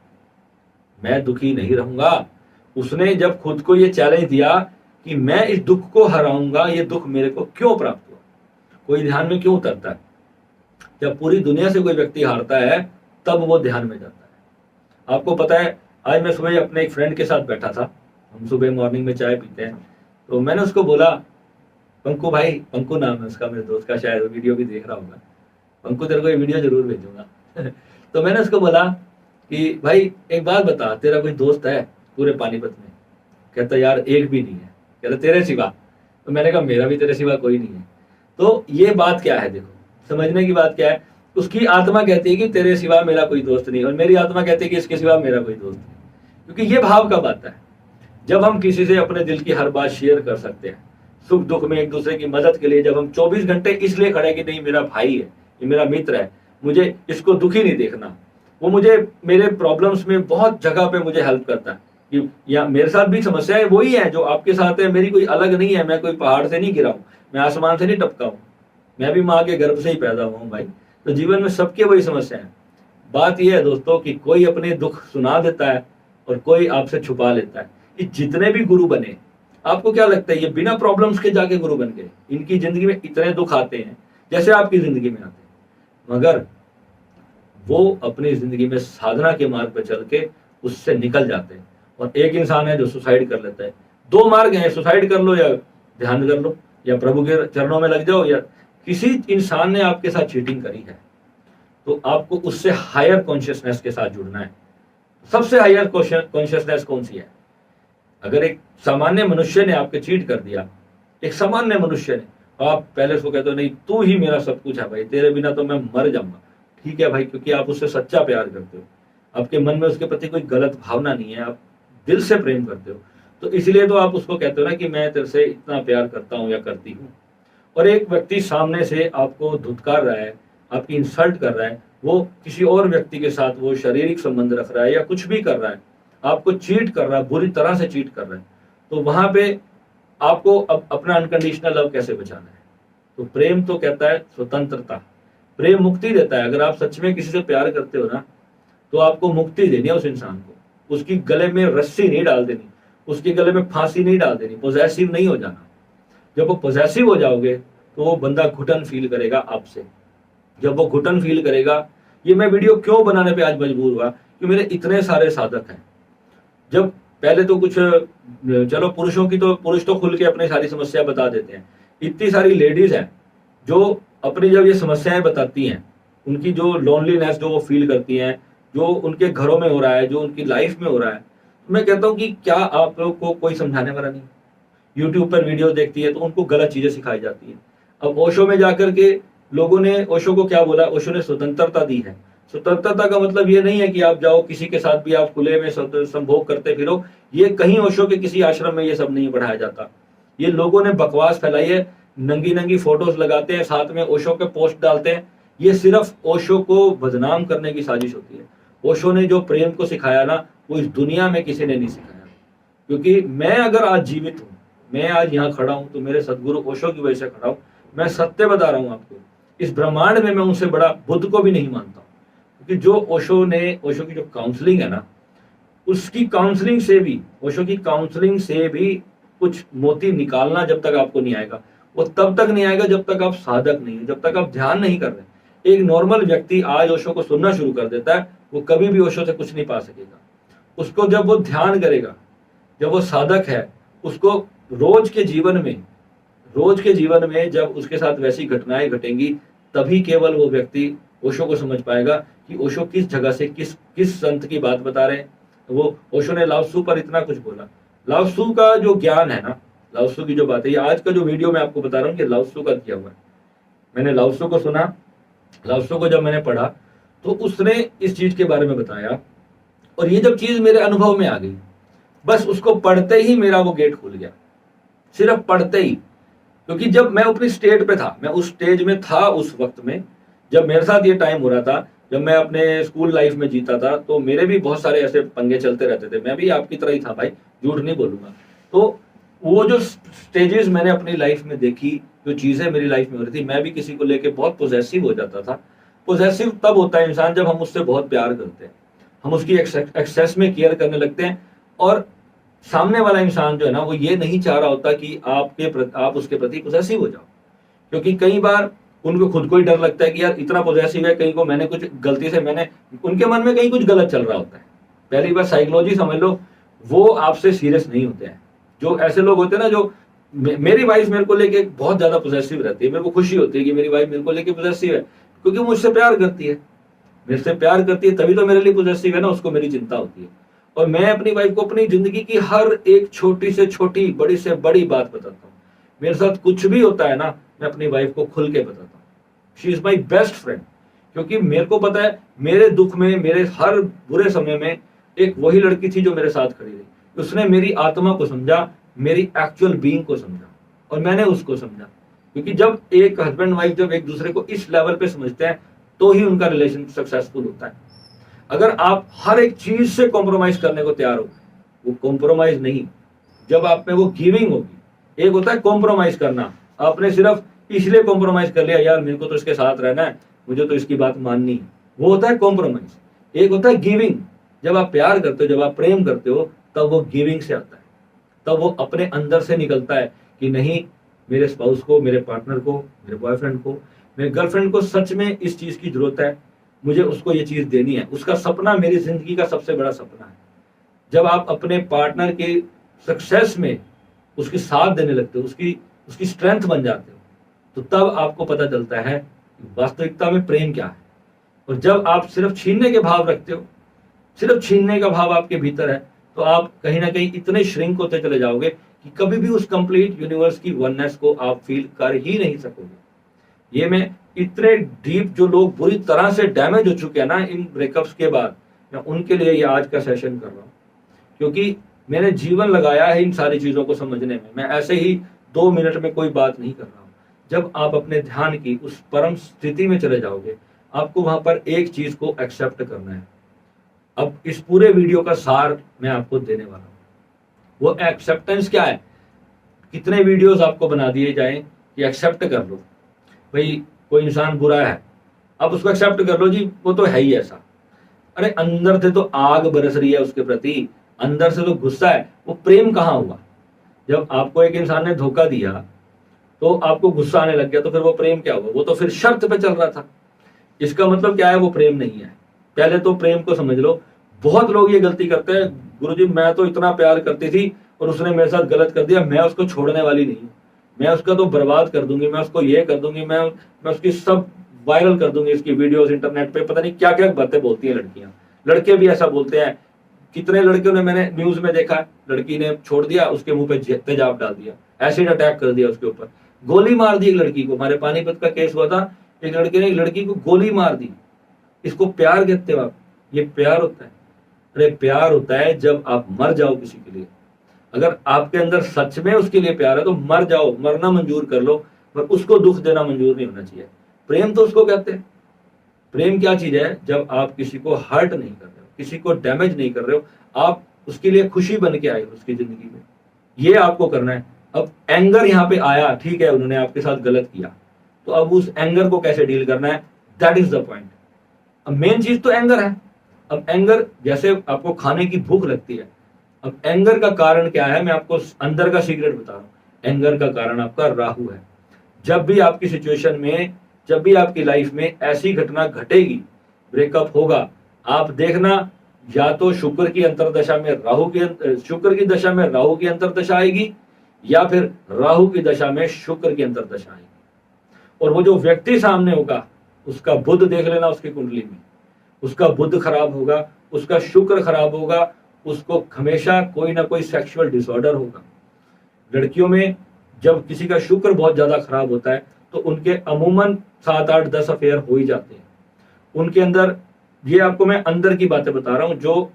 मैं दुखी नहीं रहूंगा। उसने जब खुद को ये चैलेंज दिया कि मैं इस दुख को हराऊंगा, ये दुख मेरे को क्यों प्राप्त हुआ। कोई ध्यान में क्यों उतरता है? जब पूरी दुनिया से कोई व्यक्ति हारता है तब वो ध्यान में जाता है। आपको पता है, आज मैं सुबह अपने एक फ्रेंड के साथ बैठा था, हम सुबह मॉर्निंग में चाय पीते हैं, तो मैंने उसको बोला, पंकु भाई, पंकु नाम है उसका, मेरे दोस्त का, शायद वीडियो भी देख रहा होगा, पंकु तेरे को ये वीडियो जरूर भेजूंगा। तो मैंने उसको बोला कि भाई एक बात बता, तेरा कोई दोस्त है पूरे पानीपत में? कहता यार एक भी नहीं है। कहता तेरे सिवा? तो मैंने कहा मेरा भी तेरे सिवा कोई नहीं है। तो ये बात क्या है, देखो समझने की बात क्या है। उसकी आत्मा कहती है कि तेरे सिवा मेरा कोई दोस्त नहीं, और मेरी आत्मा कहती है कि इसके सिवा मेरा कोई दोस्त नहीं। क्योंकि ये भाव कब आता है? जब हम किसी से अपने दिल की हर बात शेयर कर सकते हैं, सुख दुख में एक दूसरे की मदद के लिए जब हम 24 घंटे इसलिए खड़े कि नहीं मेरा भाई है, ये मेरा मित्र है, मुझे इसको दुखी नहीं देखना, वो मुझे मेरे प्रॉब्लम्स में बहुत जगह पे मुझे हेल्प करता है। कि या मेरे साथ भी समस्या है वही है जो आपके साथ है, मेरी कोई अलग नहीं है, मैं कोई पहाड़ से नहीं गिरा हूँ, मैं आसमान से नहीं टपका हूँ, मैं भी माँ के गर्भ से ही पैदा हुआ हूँ भाई। तो जीवन में सबके वही समस्या है। बात यह है दोस्तों कि कोई अपने दुख सुना देता है और कोई आपसे छुपा लेता है। ये जितने भी गुरु बने, आपको क्या लगता है ये बिना प्रॉब्लम्स के जाके गुरु बन गए? इनकी जिंदगी में इतने दुख आते हैं जैसे आपकी जिंदगी में आते हैं, मगर वो अपनी जिंदगी में साधना के मार्ग पर चल के उससे निकल जाते हैं। और एक इंसान है जो सुसाइड कर लेता है। 2 मार्ग हैं, सुसाइड कर लो या ध्यान कर लो, या प्रभु के चरणों में लग जाओ, या किसी इंसान ने आपके साथ चीटिंग करी है तो आपको उससे हायर कॉन्शियसनेस के साथ जुड़ना है। सबसे हायर कॉन्शियसनेस कौन सी है? अगर एक सामान्य मनुष्य ने आपके चीट कर दिया, एक सामान्य मनुष्य ने, आप पहले उसको कहते हो नहीं तू ही मेरा सब कुछ है भाई, तेरे बिना तो मैं मर जाऊंगा। ठीक है भाई, क्योंकि आप उससे सच्चा प्यार करते हो, आपके मन में उसके प्रति कोई गलत भावना नहीं है, आप दिल से प्रेम करते हो, तो इसलिए तो आप उसको कहते हो ना कि मैं तेरे से इतना प्यार करता हूँ या करती हूँ। और एक व्यक्ति सामने से आपको धुतकार रहा है, आपकी इंसल्ट कर रहा है, वो किसी और व्यक्ति के साथ वो शारीरिक संबंध रख रहा है या कुछ भी कर रहा है, आपको चीट कर रहा है, बुरी तरह से चीट कर रहा है, तो वहां पे आपको अब अपना अनकंडीशनल लव कैसे बचाना है? तो प्रेम तो कहता है स्वतंत्रता, प्रेम मुक्ति देता है। अगर आप सच में किसी से प्यार करते हो ना, तो आपको मुक्ति देनी है उस इंसान को, उसकी गले में रस्सी नहीं डाल देनी, उसके गले में फांसी नहीं डाल देनी, पॉजेसिव नहीं हो जाना। जब वो पॉजेसिव हो जाओगे तो वो बंदा घुटन फील करेगा आपसे। जब वो घुटन फील करेगा, ये मैं वीडियो क्यों बनाने पे आज मजबूर हुआ कि मेरे इतने सारे साधक हैं। जब पहले तो कुछ चलो पुरुषों की, तो पुरुष तो खुल के अपनी सारी समस्या बता देते हैं, इतनी सारी लेडीज हैं जो अपनी जब ये समस्याएं बताती हैं, उनकी जो लोनलीनेस जो वो फील करती हैं, जो उनके घरों में हो रहा है, जो उनकी लाइफ में हो रहा है, तो मैं कहता हूँ कि क्या आप लोग को कोई समझाने वाला नहीं? यूट्यूब पर वीडियो देखती है तो उनको गलत चीजें सिखाई जाती है। अब ओशो में जाकर के लोगों ने ओशो को क्या बोला? ओशो ने स्वतंत्रता दी है। स्वतंत्रता का मतलब ये नहीं है कि आप जाओ किसी के साथ भी आप खुले में संभोग करते फिरो, ये कहीं ओशो के किसी आश्रम में ये सब नहीं पढ़ाया जाता। ये लोगों ने बकवास फैलाई है, नंगी नंगी फोटोज लगाते हैं, साथ में ओशो के पोस्ट डालते हैं, ये सिर्फ ओशो को बदनाम करने की साजिश होती है। ओशो ने जो प्रेम को सिखाया ना, वो इस दुनिया में किसी ने नहीं सिखाया। क्योंकि मैं अगर आज जीवित हूँ, मैं आज यहाँ खड़ा हूँ, तो मेरे सदगुरु ओशो की वजह से खड़ा हूँ। मैं सत्य बता रहा हूँ आपको, इस ब्रह्मांड में मैं उनसे बड़ा बुद्ध को भी नहीं मानता हूँ। क्योंकि जो ओशो की जो काउंसलिंग है ना, उसकी काउंसलिंग से भी, ओशो की काउंसलिंग से भी कुछ मोती निकालना जब तक आपको नहीं आएगा, वो तब तक नहीं आएगा जब तक आप साधक नहीं हो, जब तक आप ध्यान नहीं कर रहे। एक नॉर्मल व्यक्ति आज ओशो को सुनना शुरू कर देता है, वो कभी भी ओशो से कुछ नहीं पा सकेगा। उसको जब वो ध्यान करेगा, जब वो साधक है, उसको रोज के जीवन में जब उसके साथ वैसी घटनाएं घटेंगी, तभी केवल वो व्यक्ति ओशो को समझ पाएगा कि ओशो किस जगह से किस संत की बात बता रहे हैं। वो ओशो ने लाओ त्सु पर इतना कुछ बोला। लाओ त्सु का जो ज्ञान है ना, लाओ त्सु की जो बात है, ये आज का जो वीडियो मैं आपको बता रहा हूँ कि लाओ त्सु का किया हुआ है। मैंने लाओ त्सु को सुना, लाओ त्सु को जब मैंने पढ़ा तो उसने इस चीज के बारे में बताया, और ये जब चीज मेरे अनुभव में आ गई, बस उसको पढ़ते ही मेरा वो गेट खुल गया, सिर्फ पढ़ते ही। क्योंकि जब मैं अपनी स्टेट पे था, मैं उस स्टेज में था उस वक्त में, जब मेरे साथ ये टाइम हो रहा था, जब मैं अपने स्कूल लाइफ में जीता था, तो मेरे भी बहुत सारे ऐसे पंगे चलते रहते थे। मैं भी आपकी तरह ही था भाई, झूठ नहीं बोलूंगा। तो वो जो स्टेजेस मैंने अपनी लाइफ में देखी, जो चीजें मेरी लाइफ में हो रही थी, मैं भी किसी को लेके बहुत पोजेसिव हो जाता था। पोजेसिव तब होता है इंसान जब हम उससे बहुत प्यार करते हैं, हम उसकी एक्सेस में केयर करने लगते हैं, और सामने वाला इंसान जो है ना, वो ये नहीं चाह रहा होता कि आप उसके प्रति पोजेसिव हो जाओ। क्योंकि कई बार उनको खुद को ही डर लगता है कि यार इतना पोजेसिव है, कहीं को मैंने कुछ गलती से, उनके मन में कहीं कुछ गलत चल रहा होता है। पहली बार साइकोलॉजी समझ लो, वो आपसे सीरियस नहीं होते हैं। जो ऐसे लोग होते हैं ना, जो मेरी वाइफ मेरे को लेके बहुत ज्यादा पोजेसिव रहती है, मेरे को खुशी होती है कि मेरी वाइफ मेरे को लेके पोजेसिव है, क्योंकि मुझसे प्यार करती है, तभी तो मेरे लिए पोजेसिव है ना, उसको मेरी चिंता होती है। और मैं अपनी वाइफ को अपनी जिंदगी की हर एक छोटी से छोटी, बड़ी से बड़ी बात बताता हूँ। मेरे साथ कुछ भी होता है ना, मैं अपनी वाइफ को खुल के बताता हूँ। She is my best friend. क्योंकि मेरे को पता है, मेरे दुख में, मेरे हर बुरे समय में एक वही लड़की थी जो मेरे साथ खड़ी रही। उसने मेरी आत्मा को समझा, मेरी एक्चुअल बीइंग को समझा, और मैंने उसको समझा। क्योंकि जब एक हस्बैंड वाइफ जब एक दूसरे को इस लेवल पे समझते हैं, तो ही उनका रिलेशन सक्सेसफुल होता है। अगर आप हर एक चीज से कॉम्प्रोमाइज करने को तैयार हो, वो कॉम्प्रोमाइज नहीं। जब आप में वो गिविंग होगी, एक होता है कॉम्प्रोमाइज करना, आपने सिर्फ इसलिए कॉम्प्रोमाइज कर लिया, यार मेरे को तो इसके साथ रहना है, मुझे तो इसकी बात माननी है, वो होता है कॉम्प्रोमाइज। एक होता है गिविंग। जब आप प्यार करते हो, जब आप प्रेम करते हो, तब वो गिविंग से आता है, तब वो अपने अंदर से निकलता है कि नहीं, मेरे स्पाउस को, मेरे पार्टनर को, मेरे बॉयफ्रेंड को, मेरे गर्लफ्रेंड को सच में इस चीज की जरूरत है, मुझे उसको ये चीज देनी है। उसका सपना मेरी जिंदगी का सबसे बड़ा सपना है। जब आप अपने पार्टनर के सक्सेस में उसकी साथ देने लगते हो, उसकी स्ट्रेंथ बन जाते हो, तो तब आपको पता चलता है वास्तविकता में प्रेम क्या है। और जब आप सिर्फ छीनने के भाव रखते हो, सिर्फ छीनने का भाव आपके भीतर है, तो आप कहीं ना कहीं इतने श्रिंक होते चले जाओगे कि कभी भी उस कंप्लीट यूनिवर्स की वननेस को आप फील कर ही नहीं सकोगे। ये मैं इतने डीप, जो लोग बुरी तरह से डैमेज हो चुके हैं ना इन ब्रेकअप्स के बाद, मैं उनके लिए ये आज का सेशन कर रहा हूँ, क्योंकि मैंने जीवन लगाया है इन सारी चीजों को समझने में। मैं ऐसे ही 2 मिनट में कोई बात नहीं कर रहा हूँ। जब आप अपने ध्यान की उस परम स्थिति में चले जाओगे, आपको वहां पर एक चीज को एक्सेप्ट करना है। अब इस पूरे वीडियो का सार मैं आपको देने वाला हूँ। वो एक्सेप्टेंस क्या है? कितने वीडियोस आपको बना दिए जाएं कि एक्सेप्ट कर लो, भाई कोई इंसान बुरा है, अब उसको एक्सेप्ट कर लो जी, वो तो है ही ऐसा। अरे अंदर से तो आग बरस रही है उसके प्रति, अंदर से तो गुस्सा है, वो प्रेम कहाँ हुआ? जब आपको एक इंसान ने धोखा दिया तो आपको गुस्सा आने लग गया, तो फिर वो प्रेम क्या हुआ? वो तो फिर शर्त पे चल रहा था। इसका मतलब क्या है? वो प्रेम नहीं है। पहले तो प्रेम को समझ लो। बहुत लोग ये गलती करते हैं, गुरुजी मैं तो इतना प्यार करती थी और उसने मेरे साथ गलत कर दिया, मैं उसको छोड़ने वाली नहीं हूँ, मैं उसका तो बर्बाद कर दूंगी, मैं उसको ये कर दूंगी, मैं उसकी सब वायरल कर दूंगी, इसकी वीडियोस इंटरनेट पे। पता नहीं क्या क्या बातें बोलती हैं लड़कियां, लड़के भी ऐसा बोलते हैं। कितने लड़कियों ने मैंने न्यूज में देखा है, लड़की ने छोड़ दिया, उसके मुंह पे तेजाब डाल दिया, एसिड अटैक कर दिया उसके ऊपर, गोली मार दी एक लड़की को। हमारे पानीपत का केस हुआ था, एक लड़के ने एक लड़की को गोली मार दी। इसको प्यार कहते हो आप? ये प्यार होता है? अरे प्यार होता है जब आप मर जाओ किसी के लिए। अगर आपके अंदर सच में उसके लिए प्यार है तो मर जाओ, मरना मंजूर कर लो, पर उसको दुख देना मंजूर नहीं होना चाहिए। प्रेम तो उसको कहते हैं। प्रेम क्या चीज है? जब आप किसी को हर्ट नहीं कर रहे हो, किसी को डैमेज नहीं कर रहे हो, आप उसके लिए खुशी बन के आए हो उसकी जिंदगी में, ये आपको करना है। अब एंगर यहाँ पे आया, ठीक है, उन्होंने आपके साथ गलत किया, तो अब उस एंगर को कैसे डील करना है, दैट इज द पॉइंट। अब मेन चीज तो एंगर है। अब एंगर, जैसे आपको खाने की भूख लगती है, अब एंगर का कारण क्या है? मैं आपको अंदर का सीक्रेट बता रहा हूँ। एंगर का कारण आपका राहु है। जब भी आपकी सिचुएशन में, जब भी आपकी लाइफ में ऐसी घटना घटेगी, ब्रेकअप होगा, आप देखना, या तो शुक्र की अंतरदशा में राहु की, शुक्र की दशा में राहु की अंतरदशा आएगी, या फिर राहु की दशा में शुक्र की अंतरदशा आएगी। और वो जो व्यक्ति सामने होगा, उसका बुध देख लेना उसकी कुंडली में, उसका बुध खराब होगा, उसका शुक्र खराब होगा, उसको हमेशा कोई ना कोई सेक्सुअल डिसऑर्डर होगा। लड़कियों में जब किसी का शुक्र बहुत ज्यादा खराब होता है तो उनके अमूमन 7, 8, 10 अफेयर हो ही जाते हैं उनके अंदर। ये आपको मैं अंदर की बातें बता रहा हूं, जो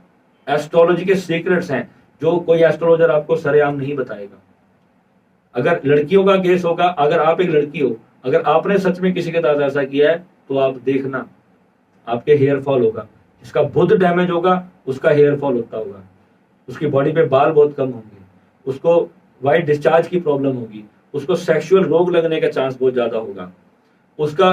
एस्ट्रोलॉजी के सीक्रेट्स हैं, जो कोई एस्ट्रोलॉजर आपको सरेआम नहीं बताएगा। अगर लड़कियों का केस होगा, अगर आप एक लड़की हो, अगर आपने सच में किसी के साथ ऐसा किया है, तो आप देखना आपके हेयर फॉल होगा। जिसका बुध डैमेज होगा उसका हेयर फॉल होता होगा, उसकी बॉडी पे बाल बहुत कम होंगे, उसको वाइट डिस्चार्ज की प्रॉब्लम होगी, उसको सेक्सुअल रोग लगने का चांस बहुत ज्यादा होगा, उसका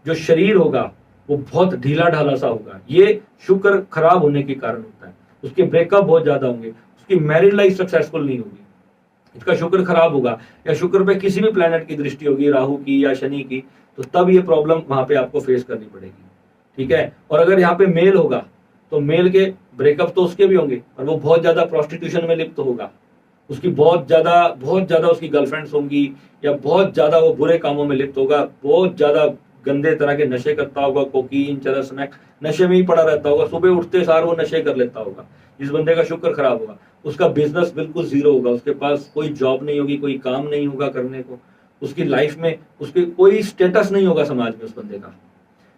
जो शरीर होगा वो बहुत ढीला ढाला सा होगा। ये शुक्र खराब होने के कारण होता है। उसके ब्रेकअप बहुत ज्यादा होंगे, उसकी मैरिड लाइफ सक्सेसफुल नहीं होगी, इसका शुक्र खराब होगा, या शुक्र पे किसी भी प्लेनेट की दृष्टि होगी, राहु की या शनि की, तो तब ये प्रॉब्लम वहां पे आपको फेस करनी पड़ेगी। ठीक है। और अगर यहाँ पे मेल होगा तो मेल के ब्रेकअप तो उसके भी होंगे, और वो बहुत ज्यादा प्रोस्टिट्यूशन में लिप्त होगा, उसकी बहुत ज्यादा उसकी गर्लफ्रेंड्स होंगी, या बहुत ज्यादा वो बुरे कामों में लिप्त होगा, बहुत ज्यादा गंदे तरह के नशे करता होगा, कोकीन, चरस, स्मैक, नशे में ही पड़ा रहता होगा, सुबह उठते सार वो नशे कर लेता होगा। जिस बंदे का शुक्र खराब होगा उसका बिजनेस बिल्कुल जीरो होगा, उसके पास कोई जॉब नहीं होगी, कोई काम नहीं होगा करने को, उसकी लाइफ में उसके कोई स्टेटस नहीं होगा समाज में उस बंदे का।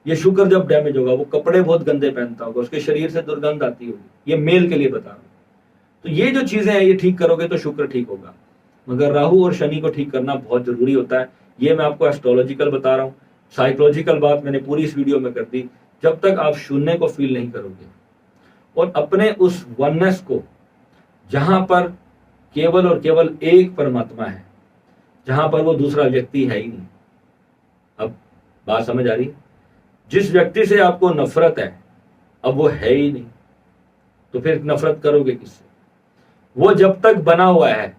ये शुक्र जब डैमेज होगा, वो कपड़े बहुत गंदे पहनता होगा, उसके शरीर से दुर्गंध आती होगी। ये मेल के लिए बता रहा हूँ। तो ये जो चीजें हैं ये ठीक करोगे तो शुक्र ठीक होगा, मगर राहु और शनि को ठीक करना बहुत जरूरी होता है। ये मैं आपको एस्ट्रोलॉजिकल बता रहा हूँ। साइकोलॉजिकल बात मैंने पूरी इस वीडियो में कर दी। जब तक आप शून्य को फील नहीं करोगे और अपने उस वननेस को, जहां पर केवल और केवल एक परमात्मा है, जहां पर वो दूसरा व्यक्ति है ही नहीं। अब बात समझ आ रही? जिस व्यक्ति से आपको नफरत है, अब वो है ही नहीं, तो फिर नफरत करोगे किससे? वो जब तक बना हुआ है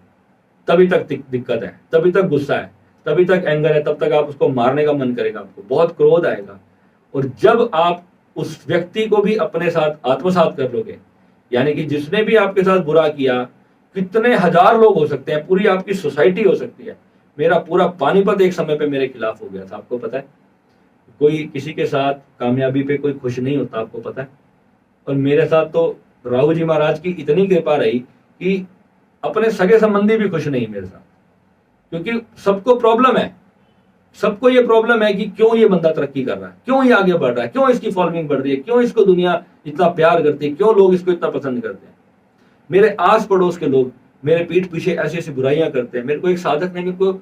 तभी तक दिक्कत है, तभी तक गुस्सा है, तभी तक एंगर है, तब तक आप उसको मारने का मन करेगा, आपको बहुत क्रोध आएगा। और जब आप उस व्यक्ति को भी अपने साथ आत्मसात कर लोगे, यानी कि जिसने भी आपके साथ बुरा किया, कितने हजार लोग हो सकते हैं, पूरी आपकी सोसाइटी हो सकती है। मेरा पूरा पानीपत एक समय पे मेरे खिलाफ हो गया था, आपको पता है। कोई किसी के साथ कामयाबी पे कोई खुश नहीं होता, आपको पता है। और मेरे साथ तो राहु जी महाराज की इतनी कृपा रही कि अपने सगे संबंधी भी खुश नहीं मेरे साथ, क्योंकि सबको प्रॉब्लम है। सबको ये प्रॉब्लम है कि क्यों ये बंदा तरक्की कर रहा है, क्यों ये आगे बढ़ रहा है, क्यों इसकी फॉलोइंग बढ़ रही है, क्यों इसको दुनिया इतना प्यार करती है, क्यों लोग इसको इतना पसंद करते हैं। मेरे आस पड़ोस के लोग मेरे पीठ पीछे ऐसी ऐसी बुराइयां करते हैं। मेरे को एक साधक ने मेरे को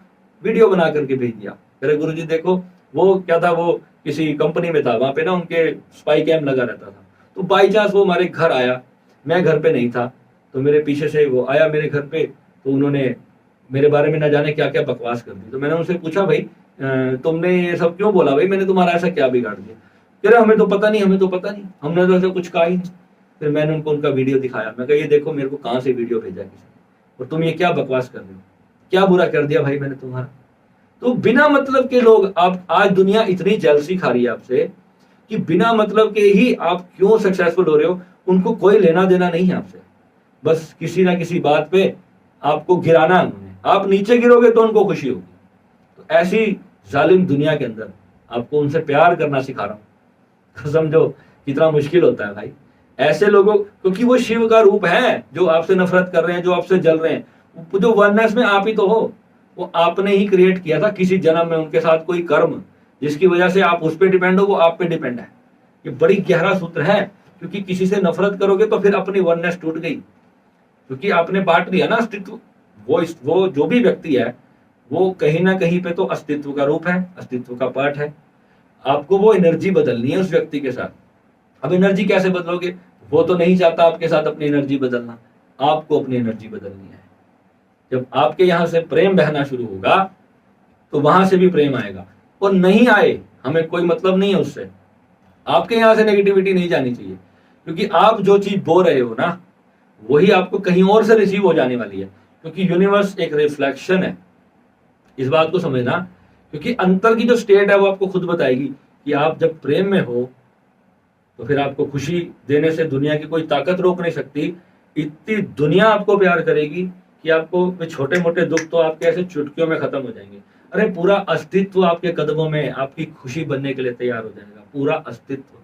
वीडियो बना करके भेज दिया, मेरे गुरुजी देखो, वो क्या था, वो किसी कंपनी में था, वहां पे ना उनके स्पाई कैम लगा रहता था। तो बाई चांस वो हमारे घर आया, मैं घर पे नहीं था, तो मेरे पीछे से वो आया मेरे घर पे, तो उन्होंने मेरे बारे में ना जाने क्या क्या बकवास कर दी। तो मैंने उनसे पूछा, भाई तुमने ये सब क्यों बोला, भाई मैंने तुम्हारा ऐसा क्या बिगाड़ दिया? कह रहे हमें तो पता नहीं, हमें तो पता नहीं, हमने तो ऐसा कुछ कहा ही नहीं। फिर मैंने उनको उनका वीडियो दिखाया, मैं कहा ये देखो मेरे को कहाँ से वीडियो भेजा किसी ने, और तुम ये क्या बकवास कर रहे हो, क्या बुरा कर दिया भाई मैंने तुम्हारा? तो बिना मतलब के लोग, आप आज दुनिया इतनी जेलसी खा रही है आपसे कि बिना मतलब के ही आप क्यों सक्सेसफुल हो रहे हो, उनको कोई लेना देना नहीं है आपसे। बस किसी ना किसी बात पे आपको गिराना है उन्होंने, आप नीचे गिरोगे तो उनको खुशी होगी। तो ऐसी जालिम दुनिया के अंदर आपको उनसे प्यार करना सिखा रहा हूं। समझो कितना मुश्किल होता है भाई ऐसे लोगों, क्योंकि वो शिव का रूप है जो आपसे नफरत कर रहे हैं, जो आपसे जल रहे हैं। जो वननेस में आप ही तो हो, वो आपने ही क्रिएट किया था किसी जन्म में, उनके साथ कोई कर्म जिसकी वजह से आप उस पर डिपेंड हो, वो आप पे डिपेंड है। ये बड़ी गहरा सूत्र है, क्योंकि किसी से नफरत करोगे तो फिर अपनी वननेस टूट गई, क्योंकि आपने बांट लिया ना अस्तित्व। वो जो भी व्यक्ति है वो कहीं ना कहीं पे तो अस्तित्व का रूप है, अस्तित्व का पार्ट है। आपको वो एनर्जी बदलनी है उस व्यक्ति के साथ। अब एनर्जी कैसे बदलोगे? वो तो नहीं चाहता आपके साथ अपनी एनर्जी बदलना, आपको अपनी एनर्जी बदलनी है। जब आपके यहां से प्रेम बहना शुरू होगा तो वहां से भी प्रेम आएगा, और नहीं आए हमें कोई मतलब नहीं है उससे। आपके यहां से नेगेटिविटी नहीं जानी चाहिए, क्योंकि आप जो चीज बोल रहे हो ना, वही आपको कहीं और से रिसीव हो जाने वाली है, क्योंकि यूनिवर्स एक रिफ्लेक्शन है। इस बात को समझना, क्योंकि अंतर की जो स्टेट है वो आपको खुद बताएगी कि आप जब प्रेम में हो तो फिर आपको खुशी देने से दुनिया की कोई ताकत रोक नहीं सकती। इतनी दुनिया आपको प्यार करेगी कि आपको छोटे मोटे दुख तो आपके ऐसे चुटकियों में खत्म हो जाएंगे। अरे पूरा अस्तित्व आपके कदमों में आपकी खुशी बनने के लिए तैयार हो जाएगा, पूरा अस्तित्व।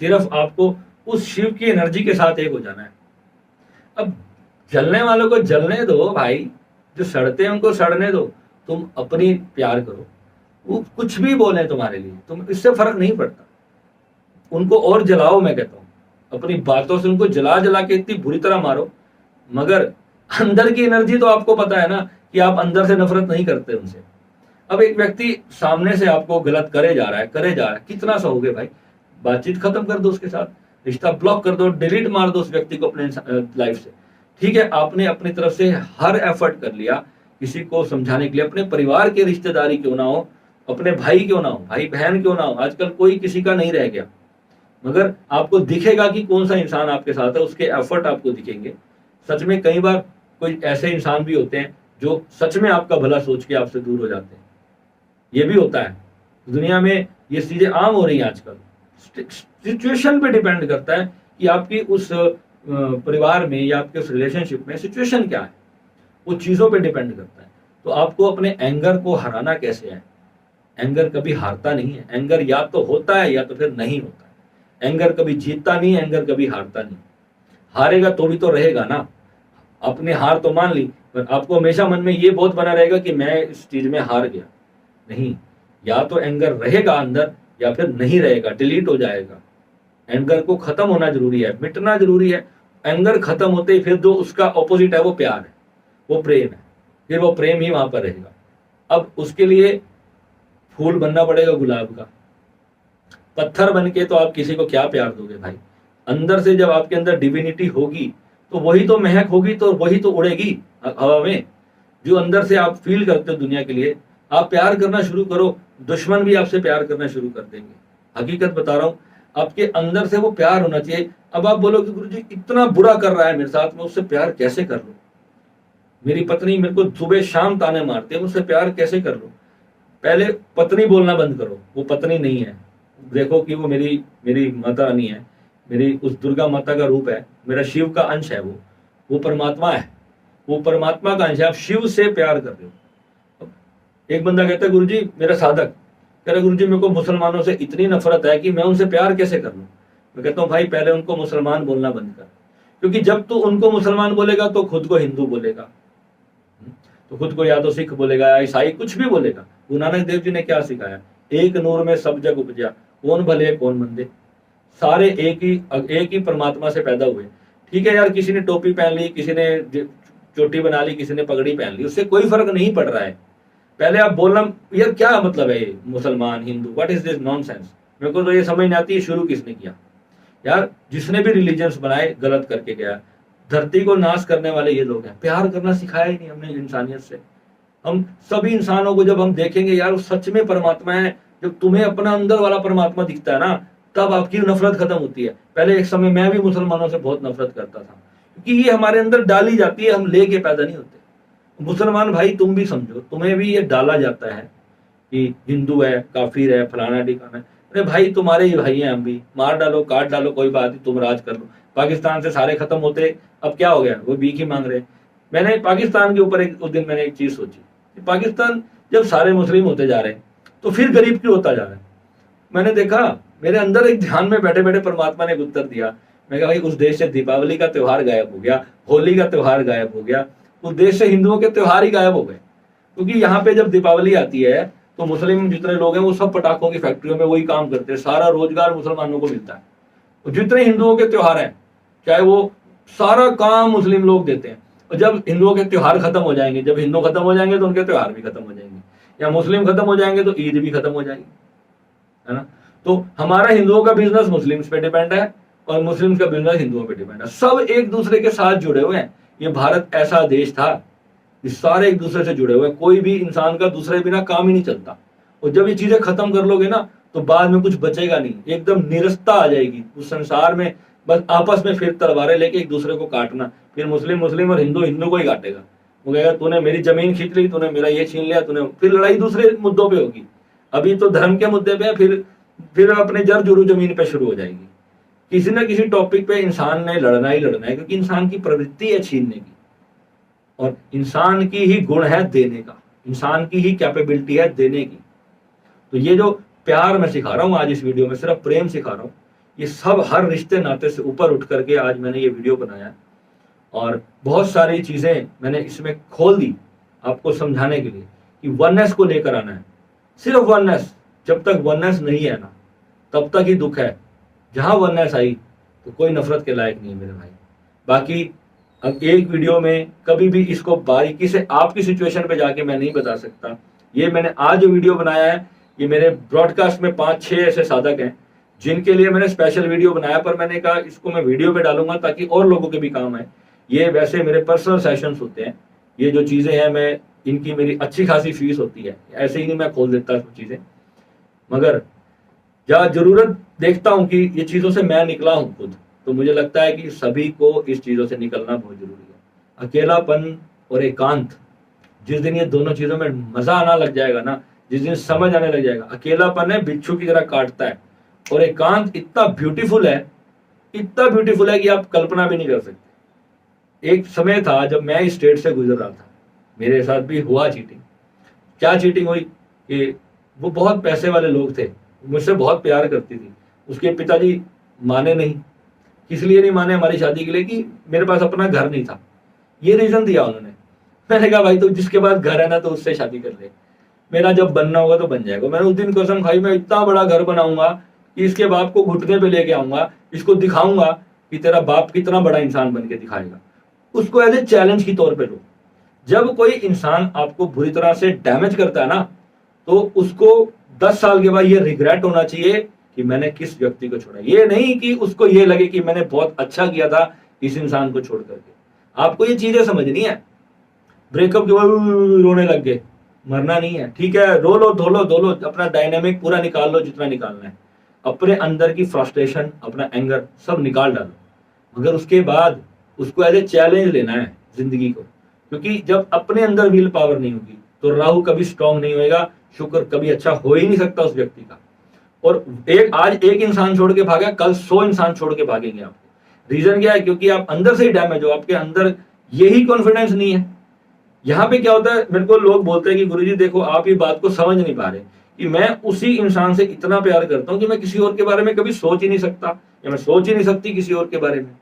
सिर्फ आपको उस शिव की एनर्जी के साथ एक हो जाना है। अब जलने वालों को जलने दो भाई, जो सड़ते हैं उनको सड़ने दो, तुम अपनी प्यार करो। वो कुछ भी बोले तुम्हारे लिए, तुम इससे फर्क नहीं पड़ता। उनको और जलाओ, मैं कहता हूं अपनी बातों से उनको जला जला के इतनी बुरी तरह मारो, मगर अंदर की एनर्जी तो आपको पता है ना कि आप अंदर से नफरत नहीं करते उनसे। अब एक व्यक्ति सामने से आपको गलत करे जा रहा है, कितना सहोगे भाई? बातचीत खत्म कर दो उसके साथ, रिश्ता ब्लॉक कर दो, डिलीट मार दो उस व्यक्ति को अपने लाइफ से। ठीक है, आपने अपनी तरफ से हर एफर्ट कर लिया किसी को समझाने के लिए, अपने परिवार के रिश्तेदारी क्यों ना हो, अपने भाई क्यों ना हो, भाई बहन क्यों ना हो, आजकल कोई किसी का नहीं रह गया, मगर आपको दिखेगा कि कौन सा इंसान आपके साथ है, उसके एफर्ट आपको दिखेंगे। सच में कई बार कोई ऐसे इंसान भी होते हैं जो सच में आपका भला सोच के आपसे दूर हो जाते हैं, ये भी होता है। दुनिया में ये चीजें आम हो रही हैं आजकल। सिचुएशन पे डिपेंड करता है कि आपकी उस परिवार में या आपके उस रिलेशनशिप में सिचुएशन क्या है, वो चीजों पे डिपेंड करता है। तो आपको अपने एंगर को हराना कैसे है? एंगर कभी हारता नहीं है, एंगर या तो होता है या तो फिर नहीं होता है। एंगर कभी जीतता नहीं, एंगर कभी हारता नहीं। हारेगा तो भी तो रहेगा ना, अपने हार तो मान ली, पर आपको हमेशा मन में ये बहुत बना रहेगा कि मैं इस चीज में हार गया। नहीं, या तो एंगर रहेगा अंदर या फिर नहीं रहेगा, डिलीट हो जाएगा। एंगर को खत्म होना जरूरी है, मिटना जरूरी है। एंगर खत्म होते ही फिर जो उसका ऑपोजिट है वो प्यार है, वो प्रेम है, फिर वो प्रेम ही वहां पर रहेगा। अब उसके लिए फूल बनना पड़ेगा गुलाब का, पत्थर बन के तो आप किसी को क्या प्यार दोगे भाई? अंदर से जब आपके अंदर डिविनिटी होगी तो वही तो महक होगी, तो वही तो उड़ेगी हवा में। जो अंदर से आप फील करते हो दुनिया के लिए, आप प्यार करना शुरू करो, दुश्मन भी आपसे प्यार करना शुरू कर देंगे। हकीकत बता रहा हूं, आपके अंदर से वो प्यार होना चाहिए। अब आप बोलोगे गुरुजी इतना बुरा कर रहा है मेरे साथ, मैं उससे प्यार कैसे कर लूं? मेरी पत्नी मेरे को सुबह शाम ताने मारती है, उससे प्यार कैसे कर लूं? पहले पत्नी बोलना बंद करो, वो पत्नी नहीं है। देखो कि वो मेरी माता रानी है, मेरी उस दुर्गा माता का रूप है, मेरा शिव का अंश है, वो परमात्मा है, वो परमात्मा का अंश है। आप शिव से प्यार कर रहे हो। एक बंदा कहता है गुरुजी, मेरा साधक कह रहा गुरुजी मेरे को मुसलमानों से इतनी नफरत है कि मैं उनसे प्यार कैसे कर लूं? मैं कहता हूं भाई पहले उनको मुसलमान बोलना बंद कर, क्योंकि जब तू उनको मुसलमान बोलेगा तो खुद को हिंदू बोलेगा, तो खुद को या तो सिख बोलेगा या ईसाई, कुछ भी बोलेगा, गुरु नानक देव जी ने क्या सिखाया? एक नूर में सब जग उपजा, कौन भले कौन मंदे, सारे एक ही परमात्मा से पैदा हुए। ठीक है यार, किसी ने टोपी पहन ली, किसी ने चोटी बना ली, किसी ने पगड़ी पहन ली, उससे कोई फर्क नहीं पड़ रहा है। पहले आप बोलना यार क्या मतलब है ये मुसलमान Hindu, what is this nonsense? मेरे को तो ये समझ नहीं आती है शुरू किसने किया। यार जिसने भी रिलीजन्स बनाए गलत करके गया। धरती को नाश करने वाले ये लोग हैं। प्यार करना सिखाया ही नहीं हमने इंसानियत से। हम सभी इंसानों को जब हम देखेंगे यार सच में परमात्मा है, जब तुम्हें अपना अंदर वाला परमात्मा दिखता है ना, तब आपकी नफरत खत्म होती है। पहले एक समय मैं भी मुसलमानों से बहुत नफरत करता था, क्योंकि ये हमारे अंदर डाली जाती है, हम लेके पैदा नहीं होते। मुसलमान भाई तुम भी समझो, तुम्हें भी ये डाला जाता है कि हिंदू है, काफिर है, फलाना ठिकाना है। अरे भाई तुम्हारे ही भाई हैं, हम भी मार डालो काट डालो, कोई बात नहीं, तुम राज कर लो। पाकिस्तान से सारे खत्म होते, अब क्या हो गया? वो भीख ही मांग रहे। मैंने पाकिस्तान के ऊपर उस दिन मैंने एक चीज सोची कि पाकिस्तान जब सारे मुस्लिम होते जा रहे हैं तो फिर गरीब क्यों होता जा रहा है? मैंने देखा मेरे अंदर एक ध्यान में बैठे बैठे परमात्मा ने एक उत्तर दिया। मैं कहा भाई उस देश से दीपावली का त्योहार गायब हो गया, होली का त्योहार गायब हो गया, उस देश से हिंदुओं के त्योहार ही गायब हो गए। क्योंकि यहाँ पे जब दीपावली आती है तो मुस्लिम जितने लोग हैं वो सब पटाखों की फैक्ट्रियों में वही काम करते हैं, सारा रोजगार मुसलमानों को मिलता है। और जितने हिंदुओं के त्योहार हैं चाहे वो सारा काम मुस्लिम लोग देते हैं। और जब हिंदुओं के त्योहार खत्म हो जाएंगे, जब हिंदू खत्म हो जाएंगे तो उनके त्योहार भी खत्म हो जाएंगे, या मुस्लिम खत्म हो जाएंगे तो ईद भी खत्म हो जाएगी, है ना। तो हमारा हिंदुओं का बिजनेस मुस्लिम्स पे डिपेंड है और मुस्लिम्स का बिजनेस हिंदुओं पे डिपेंड है। सब एक दूसरे के साथ जुड़े हुए हैं। ये भारत ऐसा देश था, ये सारे एक दूसरे से जुड़े हुए हैं, कोई भी इंसान का दूसरे बिना काम ही नहीं चलता। और जब ये चीजें खत्म कर लोगे ना तो बाद में कुछ बचेगा नहीं, एकदम निरस्ता आ जाएगी उस संसार में। बस आपस में फिर तलवारें लेके एक दूसरे को काटना, फिर मुस्लिम मुस्लिम और हिंदू हिंदू को ही काटेगा। वो कहेगा तूने मेरी जमीन खींच ली, तूने मेरा ये छीन लिया, तूने, फिर लड़ाई दूसरे मुद्दों पे होगी। अभी तो धर्म के मुद्दे पे है, फिर अपने जर जुरू जमीन पे शुरू हो जाएगी। किसी ना किसी टॉपिक पे इंसान ने लड़ना ही लड़ना है, क्योंकि इंसान की प्रवृत्ति है छीनने की, और इंसान की ही गुण है देने का, इंसान की ही कैपेबिलिटी है देने की। तो ये जो प्यार मैं सिखा रहा हूँ आज इस वीडियो में, सिर्फ प्रेम सिखा रहा हूँ। ये सब हर रिश्ते नाते से ऊपर उठ करके आज मैंने ये वीडियो बनाया, और बहुत सारी चीजें मैंने इसमें खोल दी आपको समझाने के लिए कि वननेस को लेकर आना है, सिर्फ वननेस। जब तक वननेस नहीं है ना तब तक ही दुख है। जहां वननेस आई तो कोई नफरत के लायक नहीं है मेरे भाई। बाकी अब एक वीडियो में कभी भी इसको बारीकी से आपकी सिचुएशन पे जाके मैं नहीं बता सकता। ये मैंने आज जो वीडियो बनाया है, ये मेरे ब्रॉडकास्ट में 5-6 ऐसे साधक हैं जिनके लिए मैंने स्पेशल वीडियो बनाया, पर मैंने कहा इसको मैं वीडियो पे डालूंगा ताकि और लोगों के भी काम आए। ये वैसे मेरे पर्सनल सेशंस होते हैं, ये जो चीजें हैं मैं इनकी मेरी अच्छी खासी फीस होती है, ऐसे ही नहीं मैं खोल देता चीजें। मगर जहाँ जरूरत देखता हूँ कि ये चीजों से मैं निकला हूँ खुद, तो मुझे लगता है कि सभी को इस चीजों से निकलना बहुत जरूरी है। अकेलापन और एकांत, जिस दिन ये दोनों चीजों में मजा आना लग जाएगा ना, जिस दिन समझ आने लग जाएगा, अकेलापन है बिच्छू की तरह काटता है, और एकांत इतना ब्यूटीफुल है, इतना ब्यूटीफुल है कि आप कल्पना भी नहीं कर सकते। एक समय था जब मैं इस स्टेट से गुजर रहा था, मेरे साथ भी हुआ चीटिंग। क्या चीटिंग हुई कि वो बहुत पैसे वाले लोग थे, मुझसे बहुत प्यार करती थी। उसके पिताजी माने नहीं, किस लिए नहीं माने हमारी शादी के लिए? कि मेरे पास अपना घर नहीं था, ये रीजन दिया उन्होंने। मैंने कहा भाई तो जिसके पास घर है ना तो उससे शादी कर ले, मेरा जब बनना होगा तो बन जाएगा। मैंने उस दिन कसम खाई, मैं इतना बड़ा घर बनाऊंगा कि इसके बाप को घुटने पे लेके आऊंगा, इसको दिखाऊंगा कि तेरा बाप कितना बड़ा इंसान बन के दिखाएगा। उसको एज ए चैलेंज की तौर पे लो। जब कोई इंसान आपको बुरी तरह से डैमेज करता है ना, तो उसको 10 साल के बाद ये रिग्रेट होना चाहिए कि मैंने किस व्यक्ति को छोड़ा। ये नहीं कि उसको ये लगे कि मैंने बहुत अच्छा किया था इस इंसान को छोड़ करके। आपको ये चीजें समझनी है। ब्रेकअप के बाद रोने लग गए, मरना नहीं है, ठीक है, रो लो, धो लो, अपना डायनेमिक पूरा निकाल लो जितना निकालना है, अपने अंदर की फ्रस्ट्रेशन, अपना एंगर सब निकाल डालो। मगर उसके बाद उसको एज ए चैलेंज लेना है जिंदगी को, क्योंकि जब अपने अंदर विल पावर नहीं होगी तो राहु कभी स्ट्रांग नहीं होएगा, शुक्र कभी अच्छा हो ही नहीं सकता उस व्यक्ति का। और आज एक इंसान छोड़ के भागा, कल 100 इंसान छोड़ के भागेंगे आपको। रीजन क्या है? क्योंकि आप अंदर से ही डैमेज हो, आपके अंदर यही कॉन्फिडेंस नहीं है। यहाँ पे क्या होता है, मेरे को लोग बोलते हैं कि गुरुजी देखो आप ये बात को समझ नहीं पा रहे कि मैं उसी इंसान से इतना प्यार करता हूँ कि मैं किसी और के बारे में कभी सोच ही नहीं सकता, या मैं सोच ही नहीं सकती किसी और के बारे में।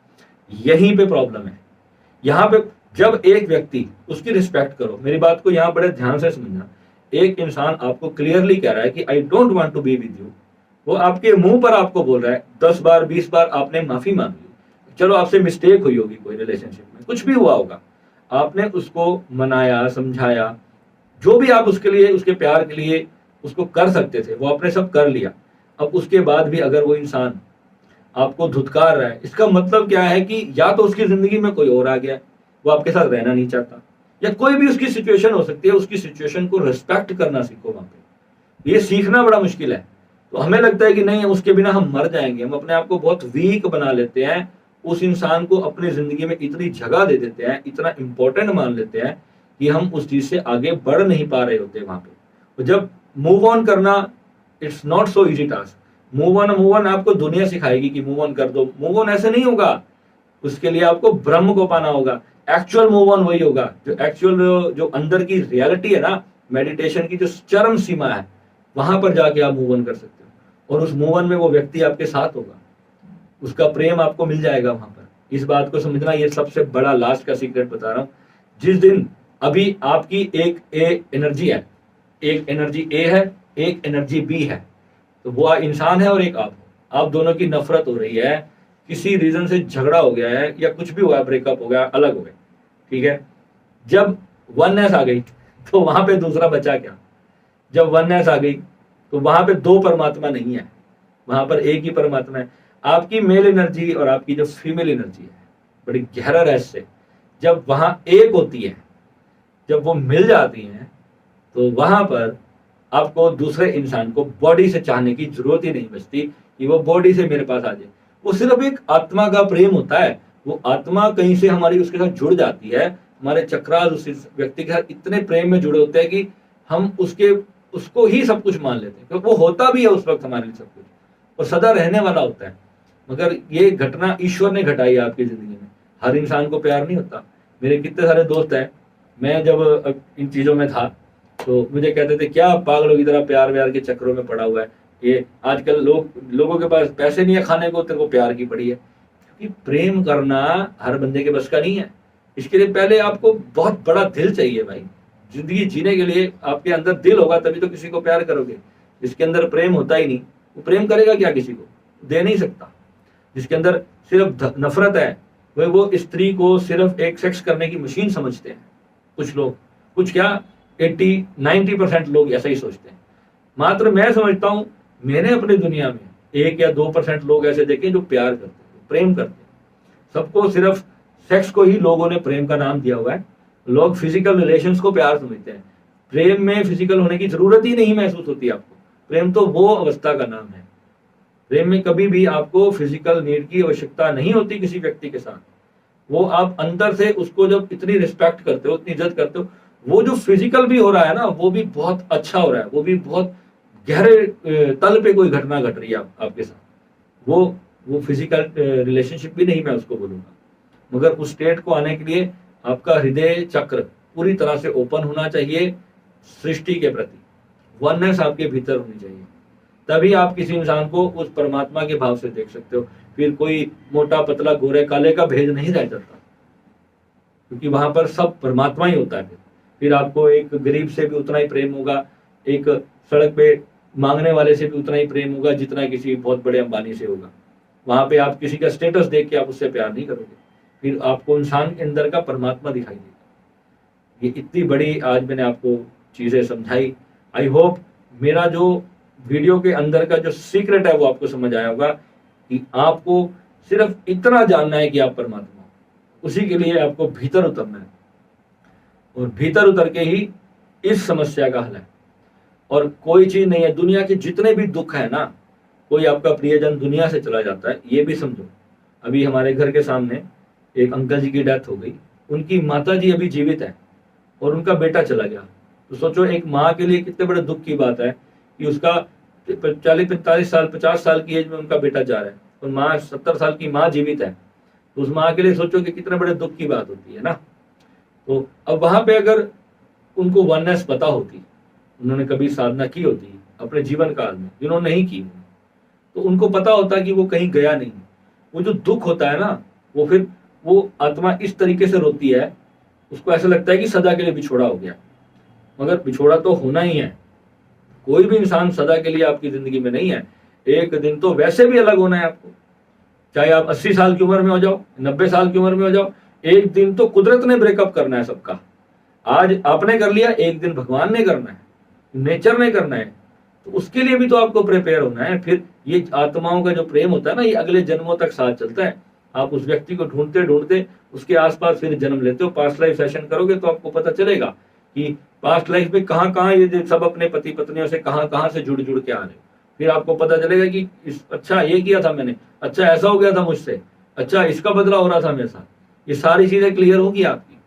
यहीं पे प्रॉब्लम है। यहाँ पे जब एक व्यक्ति, उसकी रिस्पेक्ट करो, मेरी बात को यहाँ बड़े ध्यान से समझना। एक इंसान आपको क्लियरली कह रहा है कि I don't want to be with you, वो आपके मुंह पर आपको बोल रहा है, 10 बार 20 बार आपने माफी मांग ली, चलो आपसे मिस्टेक हुई होगी, कोई रिलेशनशिप में कुछ भी हुआ होगा, आपने उसको मनाया समझाया, जो भी आप उसके लिए उसके प्यार के लिए उसको कर सकते थे वो आपने सब कर लिया। अब उसके बाद भी अगर वो इंसान आपको धुतकार रहा है, इसका मतलब क्या है कि या तो उसकी जिंदगी में कोई और आ गया, वो आपके साथ रहना नहीं चाहता, या कोई भी उसकी सिचुएशन हो सकती है, उसकी सिचुएशन को रिस्पेक्ट करना सीखो वहां पे। ये सीखना बड़ा मुश्किल है। तो हमें लगता है कि नहीं उसके बिना हम मर जाएंगे, हम अपने आप को बहुत वीक बना लेते हैं, उस इंसान को अपनी जिंदगी में इतनी जगह दे देते हैं, इतना इंपॉर्टेंट मान लेते हैं कि हम उस चीज से आगे बढ़ नहीं पा रहे होते वहां पे। तो जब मूव ऑन करना, it's not so easy task. Move on आपको दुनिया सिखाएगी कि मूव ऑन कर दो, मूव ऑन ऐसे नहीं होगा, उसके लिए आपको ब्रह्म को पाना होगा। एक्चुअल मूव ऑन वही होगा जो एक्चुअल जो अंदर की रियलिटी है ना, मेडिटेशन की जो चरम सीमा है, वहां पर जाके आप मूव ऑन कर सकते हो, और उस मूव ऑन में वो व्यक्ति आपके साथ होगा, उसका प्रेम आपको मिल जाएगा वहां पर। इस बात को समझना, ये सबसे बड़ा लास्ट का सीक्रेट बता रहा हूं। जिस दिन अभी आपकी एक ए एनर्जी है, एक एनर्जी ए है, एक एनर्जी बी है, तो वो इंसान है और एक आप दोनों की नफरत हो रही है, किसी रीजन से झगड़ा हो गया है या कुछ भी हुआ, ब्रेकअप हो गया, अलग हो गए, ठीक है। जब वननेस आ गई तो वहां पे दूसरा बचा क्या? जब वननेस आ गई तो वहां पे दो परमात्मा नहीं है, वहां पर एक ही परमात्मा है। आपकी मेल एनर्जी और आपकी जो फीमेल एनर्जी है, बड़ी गहरा रहस्य, जब वहां एक होती है, जब वो मिल जाती हैं, तो वहां पर आपको दूसरे इंसान को बॉडी से चाहने की जरूरत ही नहीं बचती कि वो बॉडी से मेरे पास आ जाए। वो सिर्फ एक आत्मा का प्रेम होता है, वो आत्मा कहीं से हमारी उसके साथ जुड़ जाती है, हमारे चक्रास उस व्यक्ति के साथ इतने प्रेम में जुड़े होते हैं कि हम उसको ही सब कुछ मान लेते हैं, क्योंकि वो होता भी है उस वक्त हमारे लिए सब कुछ, और सदा रहने वाला होता है। मगर ये घटना ईश्वर ने घटाई है आपकी जिंदगी में। हर इंसान को प्यार नहीं होता। मेरे कितने सारे दोस्त हैं, मैं जब इन चीजों में था तो मुझे कहते थे क्या पागलों की तरह प्यार व्यार के चक्रों में पड़ा हुआ है, ये आजकल लोगों के पास पैसे नहीं है खाने को, तेरे को प्यार की पड़ी है। क्योंकि प्रेम करना हर बंदे के बस का नहीं है। इसके लिए पहले आपको बहुत बड़ा दिल चाहिए भाई। जिंदगी जीने के लिए आपके अंदर दिल होगा तभी तो किसी को प्यार करोगे। जिसके अंदर प्रेम होता ही नहीं, वो प्रेम करेगा क्या? किसी को दे नहीं सकता। जिसके अंदर सिर्फ नफरत है, वो स्त्री को सिर्फ एक सेक्स करने की मशीन समझते हैं कुछ लोग, कुछ क्या 80-90% लोग ऐसा ही सोचते हैं। मात्र मैं समझता हूं, मैंने अपनी दुनिया में 1 या 2% लोग ऐसे देखे जो प्यार करते हैं, प्रेम करते हैं। सबको सिर्फ सेक्स को ही लोगों ने प्रेम का नाम दिया हुआ है। लोग फिजिकल रिलेशंस को प्यार समझते हैं। प्रेम में फिजिकल होने की जरूरत ही नहीं महसूस होती आपको। प्रेम तो वो अवस्था का नाम है। प्रेम में कभी भी आपको फिजिकल नीड की आवश्यकता नहीं होती किसी व्यक्ति के साथ। वो आप अंदर से उसको जब इतनी रिस्पेक्ट करते हो, इतनी इज्जत करते हो, वो जो फिजिकल भी हो रहा है ना, वो भी बहुत अच्छा हो रहा है, वो भी बहुत गहरे तल पे कोई घटना घट रही है आपके साथ। वो फिजिकल रिलेशनशिप भी नहीं मैं उसको बोलूंगा, मगर उस स्टेट को आने के लिए आपका हृदय चक्र पूरी तरह से ओपन होना चाहिए सृष्टि के प्रति। वननेस आपके भीतर होनी चाहिए, तभी आप किसी इंसान को उस परमात्मा के भाव से देख सकते हो। फिर कोई मोटा पतला गोरे काले का भेद नहीं रह जाता, क्योंकि वहां पर सब परमात्मा ही होता है। फिर आपको एक गरीब से भी उतना ही प्रेम होगा, एक सड़क पे मांगने वाले से भी उतना ही प्रेम होगा जितना किसी बहुत बड़े अंबानी से होगा। वहां पे आप किसी का स्टेटस देख के आप उससे प्यार नहीं करोगे, फिर आपको इंसान के अंदर का परमात्मा दिखाई देगा। ये इतनी बड़ी आज मैंने आपको चीजें समझाई। आई होप मेरा जो वीडियो के अंदर का जो सीक्रेट है वो आपको समझ आया होगा कि आपको सिर्फ इतना जानना है कि आप परमात्मा हो। उसी के लिए आपको भीतर उतरना है, और भीतर उतर के ही इस समस्या का हल है। और कोई चीज नहीं है, दुनिया के जितने भी दुख है ना, कोई आपका प्रियजन दुनिया से चला जाता है, ये भी समझो। अभी हमारे घर के सामने एक अंकल जी की डेथ हो गई, उनकी माता जी अभी जीवित है और उनका बेटा चला गया। तो सोचो एक माँ के लिए कितने बड़े दुख की बात है कि उसका 40-45 साल 50 साल की एज में उनका बेटा जा रहा है, और माँ 70 साल की माँ जीवित है। तो उस माँ के लिए सोचो कि कितने बड़े दुख की बात होती है ना। तो अब वहां पे अगर उनको वननेस पता होती, उन्होंने कभी साधना की होती अपने जीवन काल में, जिन्होंने नहीं की, तो उनको पता होता कि वो कहीं गया नहीं। वो जो दुख होता है ना, वो फिर वो आत्मा इस तरीके से रोती है, उसको ऐसा लगता है कि सदा के लिए बिछोड़ा हो गया। मगर बिछोड़ा तो होना ही है। कोई भी इंसान सदा के लिए आपकी जिंदगी में नहीं है। एक दिन तो वैसे भी अलग होना है आपको, चाहे आप 80 साल की उम्र में हो जाओ, 90 साल की उम्र में हो जाओ, एक दिन तो कुदरत ने ब्रेकअप करना है सबका। आज आपने कर लिया, एक दिन भगवान ने करना है, नेचर ने करना है, तो उसके लिए भी तो आपको प्रिपेयर होना है। फिर ये आत्माओं का जो प्रेम होता है ना, ये अगले जन्मों तक साथ चलता है। आप उस व्यक्ति को ढूंढते ढूंढते उसके आसपास फिर जन्म लेते हो। पास्ट लाइफ सेशन करोगे तो आपको पता चलेगा कि पास्ट लाइफ में कहाँ कहाँ ये सब अपने पति पत्नियों से कहाँ कहाँ से जुड़ जुड़ के आ रहे हो। फिर आपको पता चलेगा कि अच्छा ये किया था मैंने, अच्छा ऐसा हो गया था मुझसे, अच्छा इसका बदला हो रहा था मेरे साथ। ये सारी चीजें क्लियर होगी आपकी।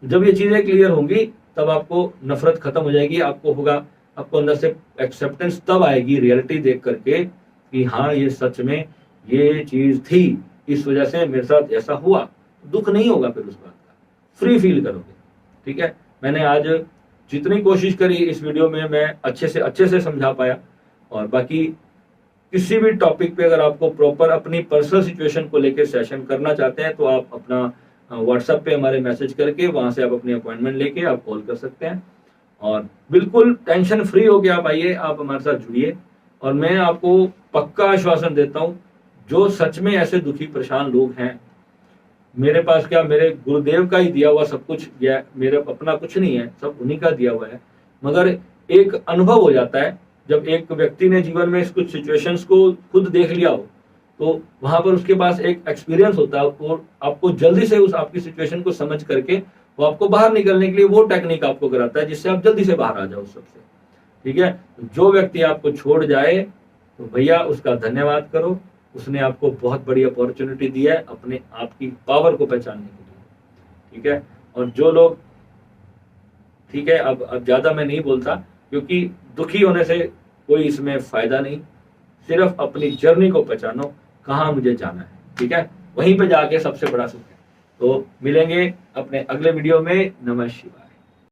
जब ये चीजें क्लियर होंगी तब आपको नफरत खत्म हो जाएगी। आपको होगा, आपको अंदर से एक्सेप्टेंस तब आएगी रियलिटी देख करके कि हाँ ये सच में ये चीज थी, इस वजह से मेरे साथ ऐसा हुआ। दुख नहीं होगा फिर उस बात का, फ्री फील करोगे। ठीक है, मैंने आज जितनी कोशिश करी इस वीडियो में मैं अच्छे से समझा पाया। और बाकी किसी भी टॉपिक पे अगर आपको प्रॉपर अपनी पर्सनल सिचुएशन को लेकर सेशन करना चाहते हैं तो आप अपना व्हाट्सएप पे हमारे मैसेज करके वहां से आप अपनी अपॉइंटमेंट लेके आप कॉल कर सकते हैं। और बिल्कुल टेंशन फ्री होके आप आइए, आप हमारे साथ जुड़िए। और मैं आपको पक्का आश्वासन देता हूँ, जो सच में ऐसे दुखी परेशान लोग हैं, मेरे पास क्या, मेरे गुरुदेव का ही दिया हुआ सब कुछ, मेरा अपना कुछ नहीं है, सब उन्हीं का दिया हुआ है। मगर एक अनुभव हो जाता है जब एक व्यक्ति ने जीवन में कुछ सिचुएशंस को खुद देख लिया हो, तो वहां पर उसके पास एक एक्सपीरियंस होता है और आपको जल्दी से उस आपकी सिचुएशन को समझ करके वो आपको बाहर निकलने के लिए वो टेक्निक आपको कराता है जिससे आप जल्दी से बाहर आ जाओ सबसे। ठीक है, जो व्यक्ति आपको छोड़ जाए तो भैया उसका धन्यवाद करो, उसने आपको बहुत बड़ी अपॉर्चुनिटी दी है अपने आप की पावर को पहचानने के लिए। ठीक है, और जो लोग, ठीक है अब ज्यादा मैं नहीं बोलता क्योंकि दुखी होने से कोई इसमें फायदा नहीं, सिर्फ अपनी जर्नी को पहचानो, कहाँ मुझे जाना है। ठीक है, वहीं पे जाके सबसे बड़ा सुख है। तो मिलेंगे अपने अगले वीडियो में। नमः शिवाय।